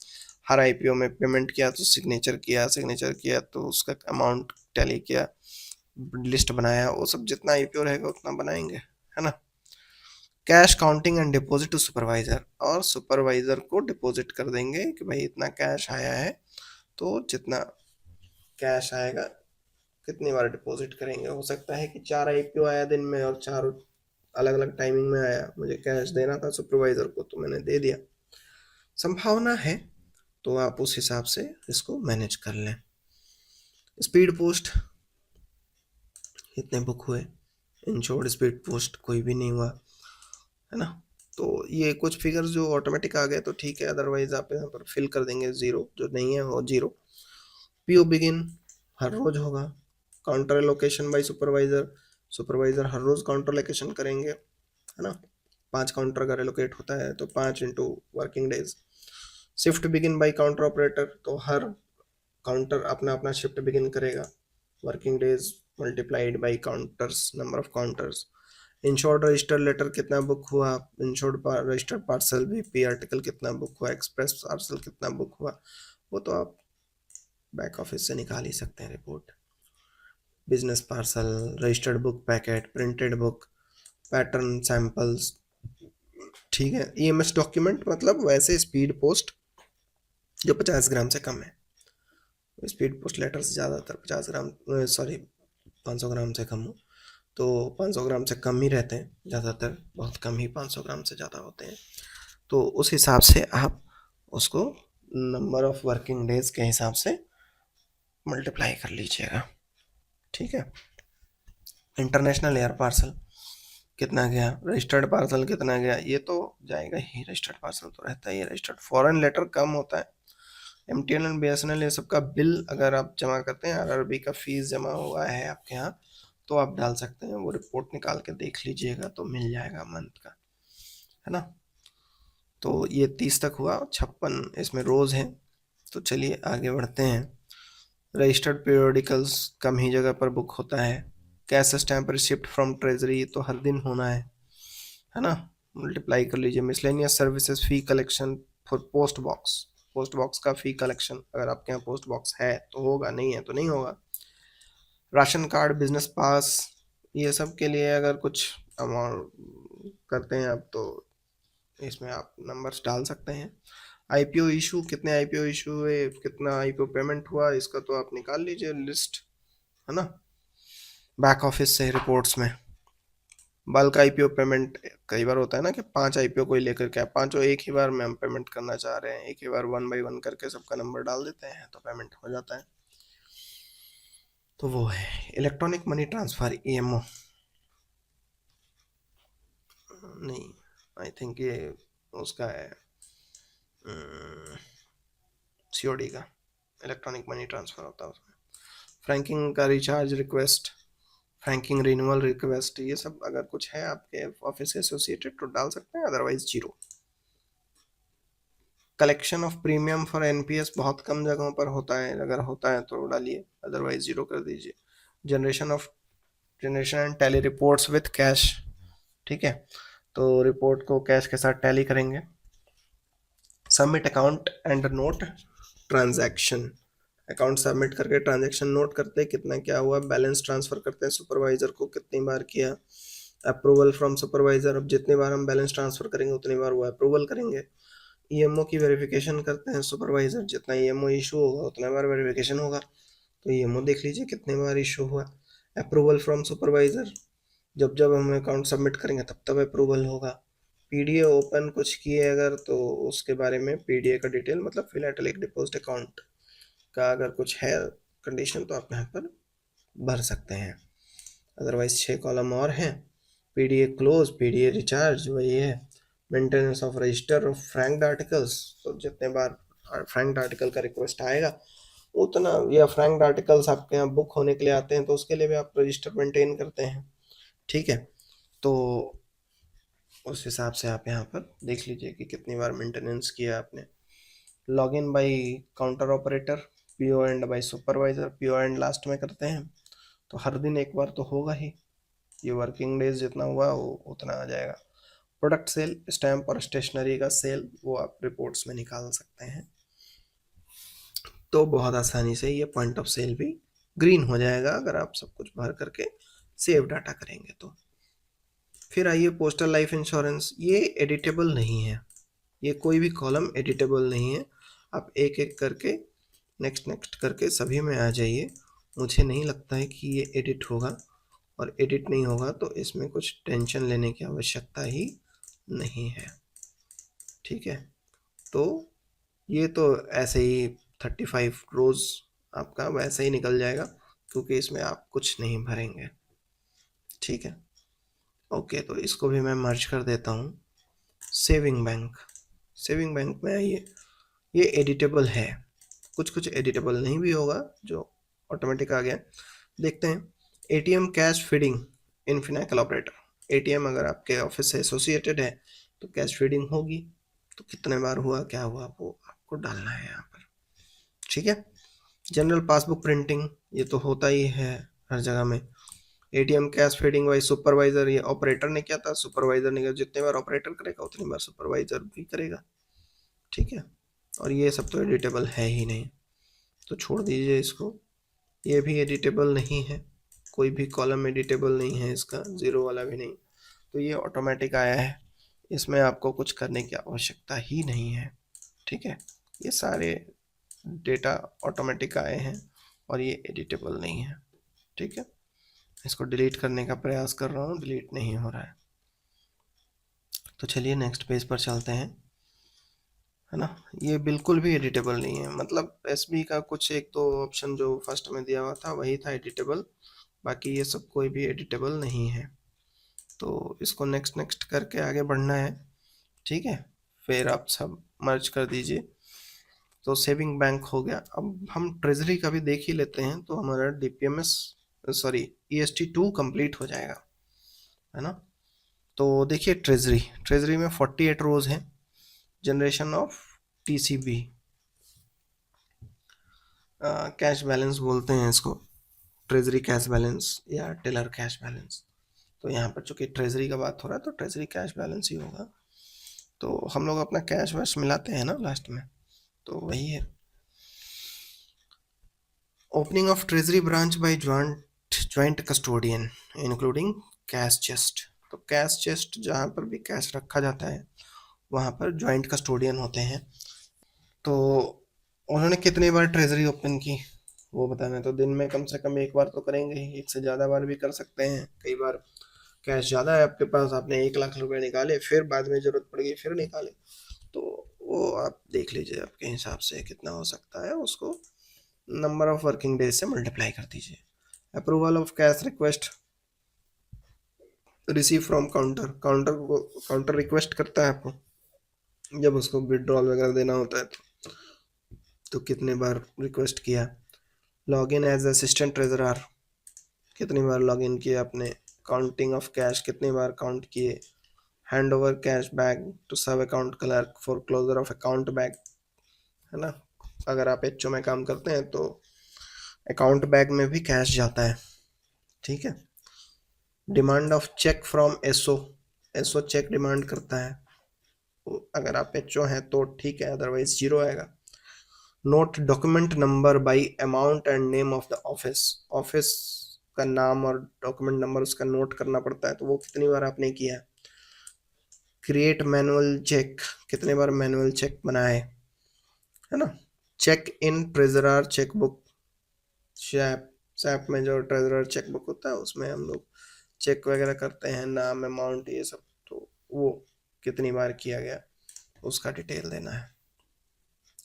[SPEAKER 1] हर आईपीओ में पेमेंट किया तो सिग्नेचर किया तो उसका अमाउंट टैली किया, लिस्ट बनाया, वो सब जितना आईपीओ रहेगा उतना बनाएंगे, है ना। Cash counting and deposit to supervisor, और सुपरवाइजर को डिपॉजिट कर देंगे कि भाई इतना कैश आया है, तो जितना कैश आएगा कितनी बार डिपॉजिट करेंगे। हो सकता है कि 4 आईपीओ आया दिन में और 4 अलग अलग टाइमिंग में आया, मुझे कैश देना था सुपरवाइजर को तो मैंने दे दिया, संभावना है, तो आप उस हिसाब से इसको मैनेज कर लें। स्पीड पोस्ट, इतने बुक हुए, इंश्योर्ड स्पीड पोस्ट कोई भी नहीं हुआ, है ना। तो ये कुछ फिगर्स जो ऑटोमेटिक आ गए तो ठीक है, अदरवाइज आप यहाँ पर फिल कर देंगे, जीरो जो नहीं है वो जीरो। पीओ बिगिन हर रोज होगा। Counter location by supervisor, supervisor हर रोज काउंटर लोकेशन करेंगे, है ना। 5 काउंटर अगर एलोकेट होता है तो 5 into working days. Shift begin by counter operator, तो हर काउंटर अपना अपना शिफ्ट बिगिन करेगा, working days multiplied by counters, number of counters. Insured register letter कितना बुक हुआ, insured registered parcel VP article कितना बुक हुआ, एक्सप्रेस पार्सल कितना बुक हुआ, वो तो आप बैक ऑफिस से निकाल ही सकते हैं report. Business parcel, registered book packet, printed book, pattern samples, ठीक है। ईएमएस डॉक्यूमेंट मतलब वैसे स्पीड पोस्ट जो 50 ग्राम से कम है, स्पीड पोस्ट लेटर्स ज़्यादातर 50 ग्राम, सॉरी 500 ग्राम से कम हो, तो 500 ग्राम से कम ही रहते हैं ज़्यादातर, बहुत कम ही 500 ग्राम से ज़्यादा होते हैं। तो उस हिसाब से आप उसको नंबर ऑफ वर्किंग डेज के हिसाब से मल्टीप्लाई कर लीजिएगा। ठीक है, इंटरनेशनल एयर पार्सल कितना गया, रजिस्टर्ड पार्सल कितना गया, ये तो जाएगा ही, रजिस्टर्ड पार्सल तो रहता ही है। रजिस्टर्ड फॉरेन लेटर कम होता है। एमटीएनएल एंड बीएसएनएल ये सब का बिल अगर आप जमा करते हैं, आरआरबी का फीस जमा हुआ है आपके यहाँ, तो आप डाल सकते हैं, वो रिपोर्ट निकाल के देख लीजिएगा तो मिल जाएगा मंथ का, है ना। तो ये 30 तक हुआ, 56 इसमें रोज हैं। तो चलिए आगे बढ़ते हैं। रजिस्टर्ड पीरियोडिकल्स कम ही जगह पर बुक होता है। Cash stamp receipt from treasury तो हर दिन होना है ना, मल्टीप्लाई कर लीजिए। Miscellaneous services fee collection for post box, post box का फी कलेक्शन, अगर आपके यहाँ पोस्ट बॉक्स है तो होगा, नहीं है तो नहीं होगा। राशन कार्ड, बिजनेस पास, ये सब के लिए अगर कुछ अमाउंट करते हैं आप तो इसमें आप नंबर्स डाल सकते हैं। आईपीओ इशू, कितने आईपीओ इशू हुए, कितना आईपीओ पेमेंट हुआ, इसका तो आप निकाल लीजिए लिस्ट, है ना, बैक ऑफिस से रिपोर्ट्स में। बल्क आईपीओ पेमेंट कई बार होता है ना कि 5 आईपीओ कोई लेकर के पांचों एक ही बार में हम पेमेंट करना चाह रहे हैं, एक ही बार 1 बाई 1 करके सबका नंबर डाल देते हैं तो पेमेंट हो जाता है। तो वो है इलेक्ट्रॉनिक मनी ट्रांसफर, ईएमओ। नहीं, आई थिंक ये उसका है सीओडी का इलेक्ट्रॉनिक मनी ट्रांसफर होता है उसमें। फ्रैंकिंग का recharge request, franking renewal request, ये सब अगर कुछ है आपके ऑफिस से एसोसिएटेड तो डाल सकते हैं, otherwise zero. Collection of premium for NPS बहुत कम जगहों पर होता है, अगर होता है तो डालिए, अदरवाइज जीरो कर दीजिए। Generation and tally reports with cash, ठीक है, तो रिपोर्ट को कैश के साथ टैली करेंगे। Submit account and note transaction, account submit करके ट्रांजैक्शन नोट करते हैं, कितना क्या हुआ, बैलेंस ट्रांसफर करते हैं सुपरवाइजर को, कितनी बार किया, अप्रूवल फ्रॉम सुपरवाइजर, अब जितनी बार हम बैलेंस ट्रांसफर करेंगे उतनी बार वो अप्रूवल करेंगे। ईएमओ की वेरिफिकेशन करते हैं सुपरवाइजर, जितना ईएमओ इशू होगा उतना बार वेरिफिकेशन होगा, तो ईएमओ देख लीजिए कितने बार इशू हुआ। अप्रूवल फ्रॉम सुपरवाइजर, जब जब हम अकाउंट सबमिट करेंगे तब तब अप्रूवल होगा। पीडीए ओपन कुछ किए अगर तो उसके बारे में पीडीए का डिटेल, मतलब फिलैटेलिक डिपॉजिट अकाउंट का अगर कुछ है कंडीशन तो आप यहाँ पर भर सकते हैं, अदरवाइज 6 कॉलम और हैं। पीडीए क्लोज, पीडीए रिचार्ज वही है। Maintenance of register of franked articles, तो जितने बार फ्रैंक्ड आर्टिकल का रिक्वेस्ट आएगा उतना, या फ्रैंक्ड आर्टिकल्स आपके यहाँ बुक होने के लिए आते हैं तो उसके लिए भी आप रजिस्टर मेंटेन करते हैं, ठीक है, तो उस हिसाब से आप यहाँ पर देख लीजिए कि कितनी बार मेंटेनेंस किया आपने। Log in by counter operator, PO and by supervisor, PO and last में करते हैं तो हर दिन एक बार तो होगा ही, ये वर्किंग डेज जितना हुआ वो उतना आ जाएगा। प्रोडक्ट सेल, स्टैम्प और स्टेशनरी का सेल वो आप रिपोर्ट्स में निकाल सकते हैं, तो बहुत आसानी से ये पॉइंट ऑफ सेल भी ग्रीन हो जाएगा अगर आप सब कुछ भर करके सेव डाटा करेंगे तो। फिर आइए पोस्टल लाइफ इंश्योरेंस, ये एडिटेबल नहीं है, ये कोई भी कॉलम एडिटेबल नहीं है, आप एक एक करके नेक्स्ट नेक्स्ट करके सभी में आ जाइए, मुझे नहीं लगता है कि ये एडिट होगा, और एडिट नहीं होगा तो इसमें कुछ टेंशन लेने की आवश्यकता ही नहीं है, ठीक है, तो ये तो ऐसे ही 35 रोज आपका वैसे ही निकल जाएगा क्योंकि इसमें आप कुछ नहीं भरेंगे, ठीक है। ओके, तो इसको भी मैं मर्ज कर देता हूँ। सेविंग बैंक, सेविंग बैंक में आइए, ये एडिटेबल है, कुछ कुछ एडिटेबल नहीं भी होगा जो ऑटोमेटिक आ गया। देखते हैं ATM cash feeding in Finacle operator, ATM अगर आपके ऑफिस से एसोसिएटेड है तो कैश फीडिंग होगी, तो कितने बार हुआ क्या हुआ वो आपको डालना है यहाँ पर, ठीक है। जनरल पासबुक प्रिंटिंग, ये तो होता ही है हर जगह में। ATM cash feeding wise supervisor, ये ऑपरेटर ने किया था, सुपरवाइजर ने किया, जितने बार ऑपरेटर करेगा उतनी बार सुपरवाइजर भी करेगा, ठीक है, और ये सब तो एडिटेबल है ही नहीं तो छोड़ दीजिए इसको, ये भी एडिटेबल नहीं है, कोई भी कॉलम एडिटेबल नहीं है इसका, जीरो वाला भी नहीं, तो ये ऑटोमेटिक आया है, इसमें आपको कुछ करने की आवश्यकता ही नहीं है, ठीक है, ये सारे डेटा ऑटोमेटिक आए हैं और ये एडिटेबल नहीं है, ठीक है। इसको डिलीट करने का प्रयास कर रहा हूँ, डिलीट नहीं हो रहा है, तो चलिए नेक्स्ट पेज पर चलते हैं, है ना। ये बिल्कुल भी एडिटेबल नहीं है, मतलब एसबी का कुछ एक दो ऑप्शन जो फर्स्ट में दिया हुआ था वही था एडिटेबल, बाकी ये सब कोई भी एडिटेबल नहीं है, तो इसको नेक्स्ट नेक्स्ट करके आगे बढ़ना है, ठीक है, फिर आप सब मर्ज कर दीजिए। तो सेविंग बैंक हो गया, अब हम ट्रेजरी का भी देख ही लेते हैं तो हमारा डीपीएमएस सॉरी EST2 कंप्लीट हो जाएगा, है ना। तो देखिए ट्रेजरी, ट्रेजरी में 48 रोज हैं। Generation of TCB, cash balance बोलते हैं इसको, ट्रेजरी कैश बैलेंस या टेलर कैश बैलेंस, तो यहाँ पर चूंकि ट्रेजरी का बात हो रहा है तो ट्रेजरी कैश बैलेंस ही होगा, तो हम लोग अपना कैश वैश मिलाते हैं ना लास्ट में, तो वही है। Opening of treasury branch by joint custodian including cash chest, तो कैश चेस्ट जहाँ पर भी कैश रखा जाता है वहाँ पर ज्वाइंट कस्टोडियन होते हैं, तो उन्होंने कितनी बार ट्रेजरी ओपन की वो बताना है, तो दिन में कम से कम एक बार तो करेंगे ही, एक से ज़्यादा बार भी कर सकते हैं, कई बार कैश ज़्यादा है आपके पास, आपने 1 लाख रुपए निकाले, फिर बाद में ज़रूरत पड़ गई फिर निकाले, तो वो आप देख लीजिए आपके हिसाब से कितना हो सकता है, उसको नंबर ऑफ वर्किंग डेज से मल्टीप्लाई कर दीजिए। Approval of cash request receive from counter, counter request करता है आपको जब उसको विड्रॉल वगैरह देना होता है तो कितने बार रिक्वेस्ट किया। Log in as assistant treasurer, कितनी बार लॉग इन किया आपने। काउंटिंग ऑफ कैश, कितनी बार काउंट किए। Hand over cash bag to sub account clerk for closure of account bag, है ना। अगर आप एचओ में काम करते हैं तो अकाउंट बैग में भी कैश जाता है, ठीक है। Demand of cheque from SO, SO cheque demand करता है, अगर आप एचओ हैं तो ठीक है, अदरवाइज जीरो आएगा। Note document number by amount and name of the office, office का नाम और डॉक्यूमेंट नंबर उसका नोट करना पड़ता है, तो वो कितनी बार आपने किया। क्रिएट मैनुअल चेक, कितने बार मैनुअल चेक बनाए, है ना। चेक इन ट्रेजरर चेकबुक, शैप सैप में जो ट्रेजरर चेकबुक होता है उसमें हम लोग चेक वगैरह करते हैं, नाम अमाउंट ये सब, तो वो कितनी बार किया गया उसका डिटेल देना है।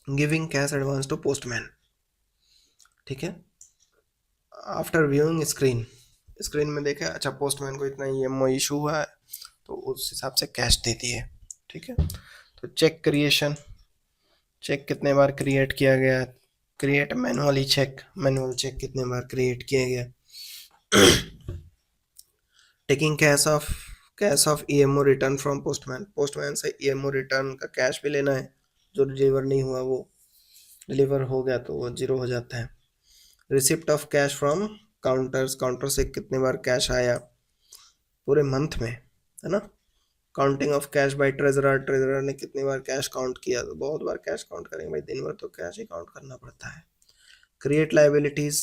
[SPEAKER 1] Giving cash advance to postman, ठीक है। आफ्टर व्यूइंग स्क्रीन, स्क्रीन में देखे अच्छा पोस्टमैन को इतना ईएमओ इशू हुआ है तो उस हिसाब से कैश दे दिए, ठीक है। तो चेक क्रिएशन, चेक कितने बार क्रिएट किया गया। Create manually cheque, manual cheque कितने बार क्रिएट किया गया। Taking cash of EMO return from postman, postman से ईएमओ रिटर्न का कैश भी लेना है, जो डिलीवर नहीं हुआ वो डिलीवर हो गया तो वो जीरो हो जाता है। Receipt of cash from counters, counter से कितने बार कैश आया पूरे मंथ में, है ना। Counting of cash by treasurer, treasurer ने कितनी बार कैश काउंट किया, तो बहुत बार कैश काउंट करेंगे भाई, दिन भर तो कैश ही काउंट करना पड़ता है। क्रिएट लाइबिलिटीज,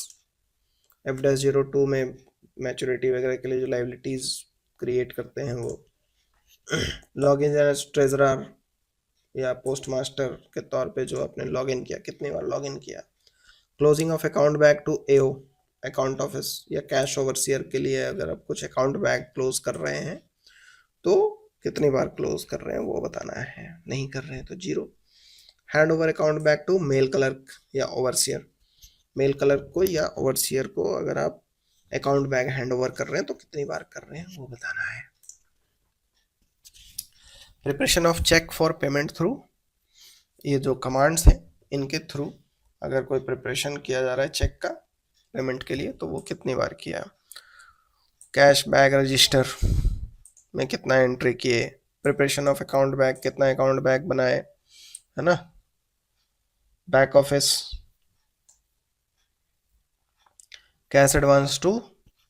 [SPEAKER 1] F-02 में मैच्योरिटी वगैरह के लिए जो लाइबिलिटीज क्रिएट करते हैं वो। लॉग इन एज ट्रेजरर या पोस्ट मास्टर के तौर पे जो आपने लॉग इन किया, कितनी बार लॉग इन किया। Closing of account bag to AO account office या कैश ओवरसियर के लिए अगर आप कुछ अकाउंट बैग क्लोज कर रहे हैं तो कितनी बार क्लोज कर रहे हैं वो बताना है, नहीं कर रहे हैं तो zero. Hand over account bag to mail clerk या ओवरसियर, मेल क्लर्क को या ओवरसियर को अगर आप अकाउंट बैग हैंड ओवर कर रहे हैं तो कितनी बार कर रहे हैं वो बताना है। Preparation of cheque for payment through, ये जो कमांड्स हैं इनके थ्रू अगर कोई प्रिपरेशन किया जा रहा है चेक का पेमेंट के लिए तो वो कितनी बार किया। कैश बैग रजिस्टर में कितना एंट्री किए। प्रिपरेशन ऑफ अकाउंट बैग, कितना अकाउंट बैग बनाए, है ना। Back office cash advance to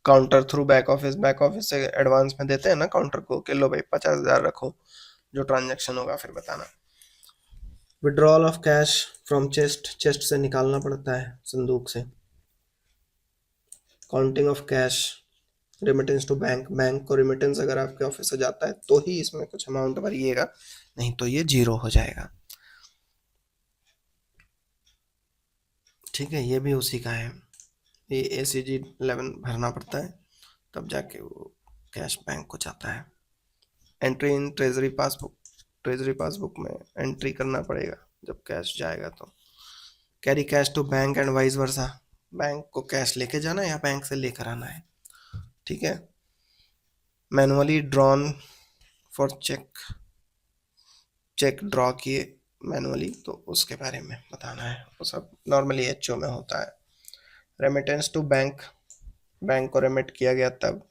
[SPEAKER 1] counter through back office, back office से एडवांस में देते हैं ना काउंटर को कि लो भाई 50,000 रखो, जो ट्रांजैक्शन होगा फिर बताना। Withdrawal of cash from chest, chest से निकालना पड़ता है संदूक से। Counting of cash, remittance to bank, bank को रेमिटेंस अगर आपके ऑफिस से जाता है तो ही इसमें कुछ अमाउंट भरिएगा, नहीं तो ये जीरो हो जाएगा, ठीक है। ये भी उसी का है, ये ACG 11 भरना पड़ता है तब जाके वो कैश बैंक को जाता है। Entry in treasury passbook, treasury passbook में एंट्री करना पड़ेगा जब कैश जाएगा तो। Carry cash to bank and vice versa, bank को कैश लेके जाना है या बैंक से लेकर आना है, ठीक है। Manually drawn for cheque, cheque draw किए मैनुअली तो उसके बारे में बताना है, वो सब नॉर्मली एचओ में होता है। रेमिटेंस टू बैंक, बैंक को रेमिट किया गया तब।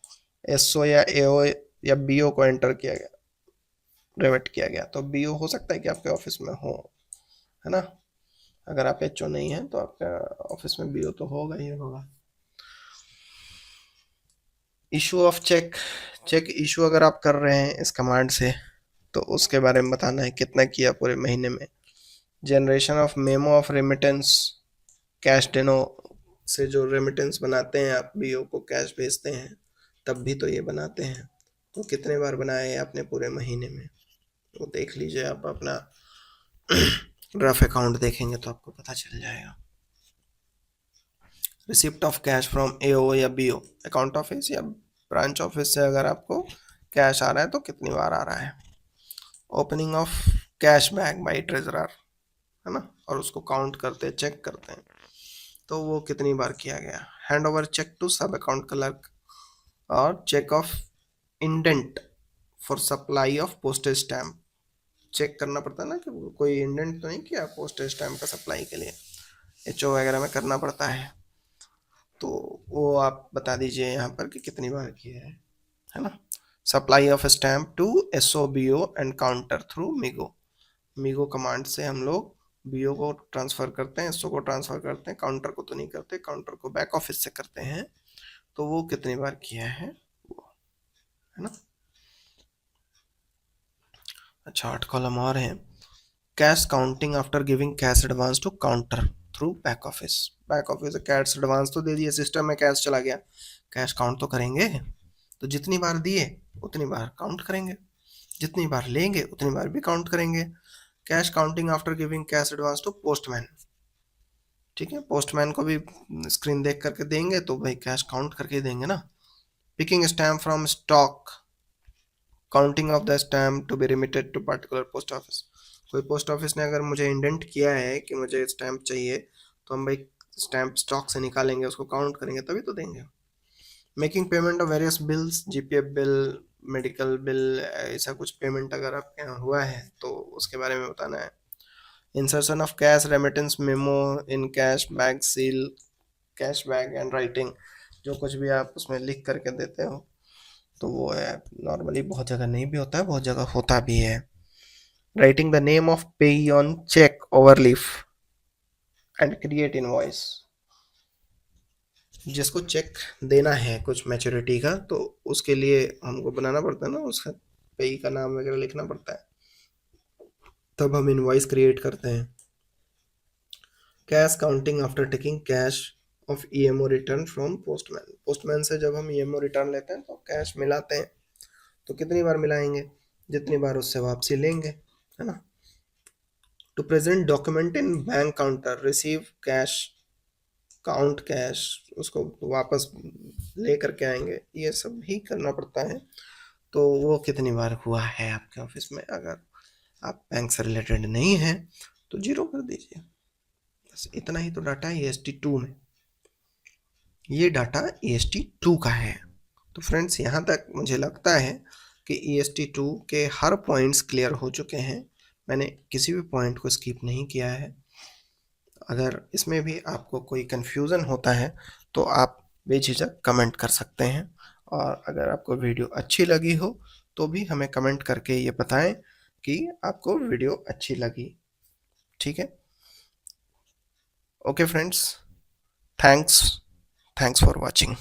[SPEAKER 1] एसओ या एओ या बीओ को एंटर किया गया, रेमिट किया गया, तो बीओ हो सकता है कि आपके ऑफिस में हो, है ना। अगर आप एचओ नहीं है तो आपका ऑफिस में बीओ तो होगा ही होगा। Issue of cheque, cheque issue अगर आप कर रहे हैं इस कमांड से तो उसके बारे में बताना है कितना किया पूरे महीने में। Generation of memo of remittance, cash deno से जो रेमिटेंस बनाते हैं आप बीओ को कैश भेजते हैं तब भी तो ये बनाते हैं, तो कितने बार बनाए आपने पूरे महीने में वो देख लीजिए, आप अपना रफ अकाउंट देखेंगे तो आपको पता चल जाएगा। रिसिप्ट ऑफ कैश फ्रॉम एओ या बीओ, अकाउंट ऑफिस या ब्रांच ऑफिस से अगर आपको कैश आ रहा है तो कितनी बार आ रहा है। Opening of cash bag by treasurer, है ना, और उसको काउंट करते हैं, चेक करते हैं तो वो कितनी बार किया गया। Hand over cheque to sub account clerk, और check of indent for supply of postage stamp, check करना पड़ता है ना कि कोई इंडेंट तो नहीं किया पोस्टेज स्टैम्प का सप्लाई के लिए, एचओ वगैरह में करना पड़ता है, तो वो आप बता दीजिए यहाँ पर कि कितनी बार किया है ना। Supply of stamp to SO BO and counter through MIGO, MIGO command से हम लोग बीओ को ट्रांसफ़र करते हैं, एसओ को ट्रांसफ़र करते हैं, काउंटर को तो नहीं करते, काउंटर को बैक ऑफिस से करते हैं, तो वो कितनी बार किया है वो, है ना। अच्छा 8 कॉलम और हैं। Cash counting after giving cash advance to counter through back office, back office से कैश एडवांस तो दे दिए, सिस्टम में कैश चला गया, कैश काउंट तो करेंगे, तो जितनी बार दिए उतनी बार काउंट करेंगे, जितनी बार लेंगे उतनी बार भी काउंट करेंगे। Cash counting after giving cash advance to postman, ठीक है, पोस्टमैन को भी स्क्रीन देख करके देंगे तो भाई कैश काउंट करके देंगे ना। Picking stamp from stock, counting of the stamp to be remitted to particular post office, कोई पोस्ट ऑफिस ने अगर मुझे इंडेंट किया है कि मुझे स्टैम्प चाहिए तो हम भाई स्टैम्प स्टॉक से निकालेंगे, उसको काउंट करेंगे तभी तो देंगे। Making payment of various bills, GPF bill, medical bill, ऐसा कुछ पेमेंट अगर आपके यहाँ हुआ है तो उसके बारे में बताना है। Insertion of cash remittance memo in cash bag seal, cash bag and writing, जो कुछ भी आप उसमें लिख करके देते हो तो वो है, नॉर्मली बहुत जगह नहीं भी होता है, बहुत जगह होता भी है। Writing the name of payee on cheque overleaf and create invoice, जिसको चेक देना है कुछ मैच्योरिटी का तो उसके लिए हमको बनाना पड़ता है ना, उसका पेई का नाम वगैरह लिखना पड़ता है, तब हम इनवॉइस क्रिएट करते हैं। Cash counting after taking cash of EMO return from postman, postman से जब हम ईएमओ रिटर्न लेते हैं तो कैश मिलाते हैं, तो कितनी बार मिलाएंगे, जितनी बार उससे वापसी लेंगे, है ना। To present document in bank counter, receive cash, count cash, उसको वापस ले करके आएंगे, ये सब भी करना पड़ता है। तो वो कितनी बार हुआ है आपके ऑफिस में, अगर आप बैंक से रिलेटेड नहीं हैं तो 0 कर दीजिए। बस इतना ही तो डाटा है EST2 में, ये डाटा EST2 का है। तो फ्रेंड्स यहाँ तक मुझे लगता है कि EST2 के हर पॉइंट्स क्लियर हो चुके हैं, मैंने किसी भी पॉइंट को स्किप नहीं किया है। अगर इसमें भी आपको कोई कन्फ्यूज़न होता है तो आप बेझिझक कमेंट कर सकते हैं, और अगर आपको वीडियो अच्छी लगी हो तो भी हमें कमेंट करके ये बताएं कि आपको वीडियो अच्छी लगी, ठीक है। Okay friends, thanks for watching.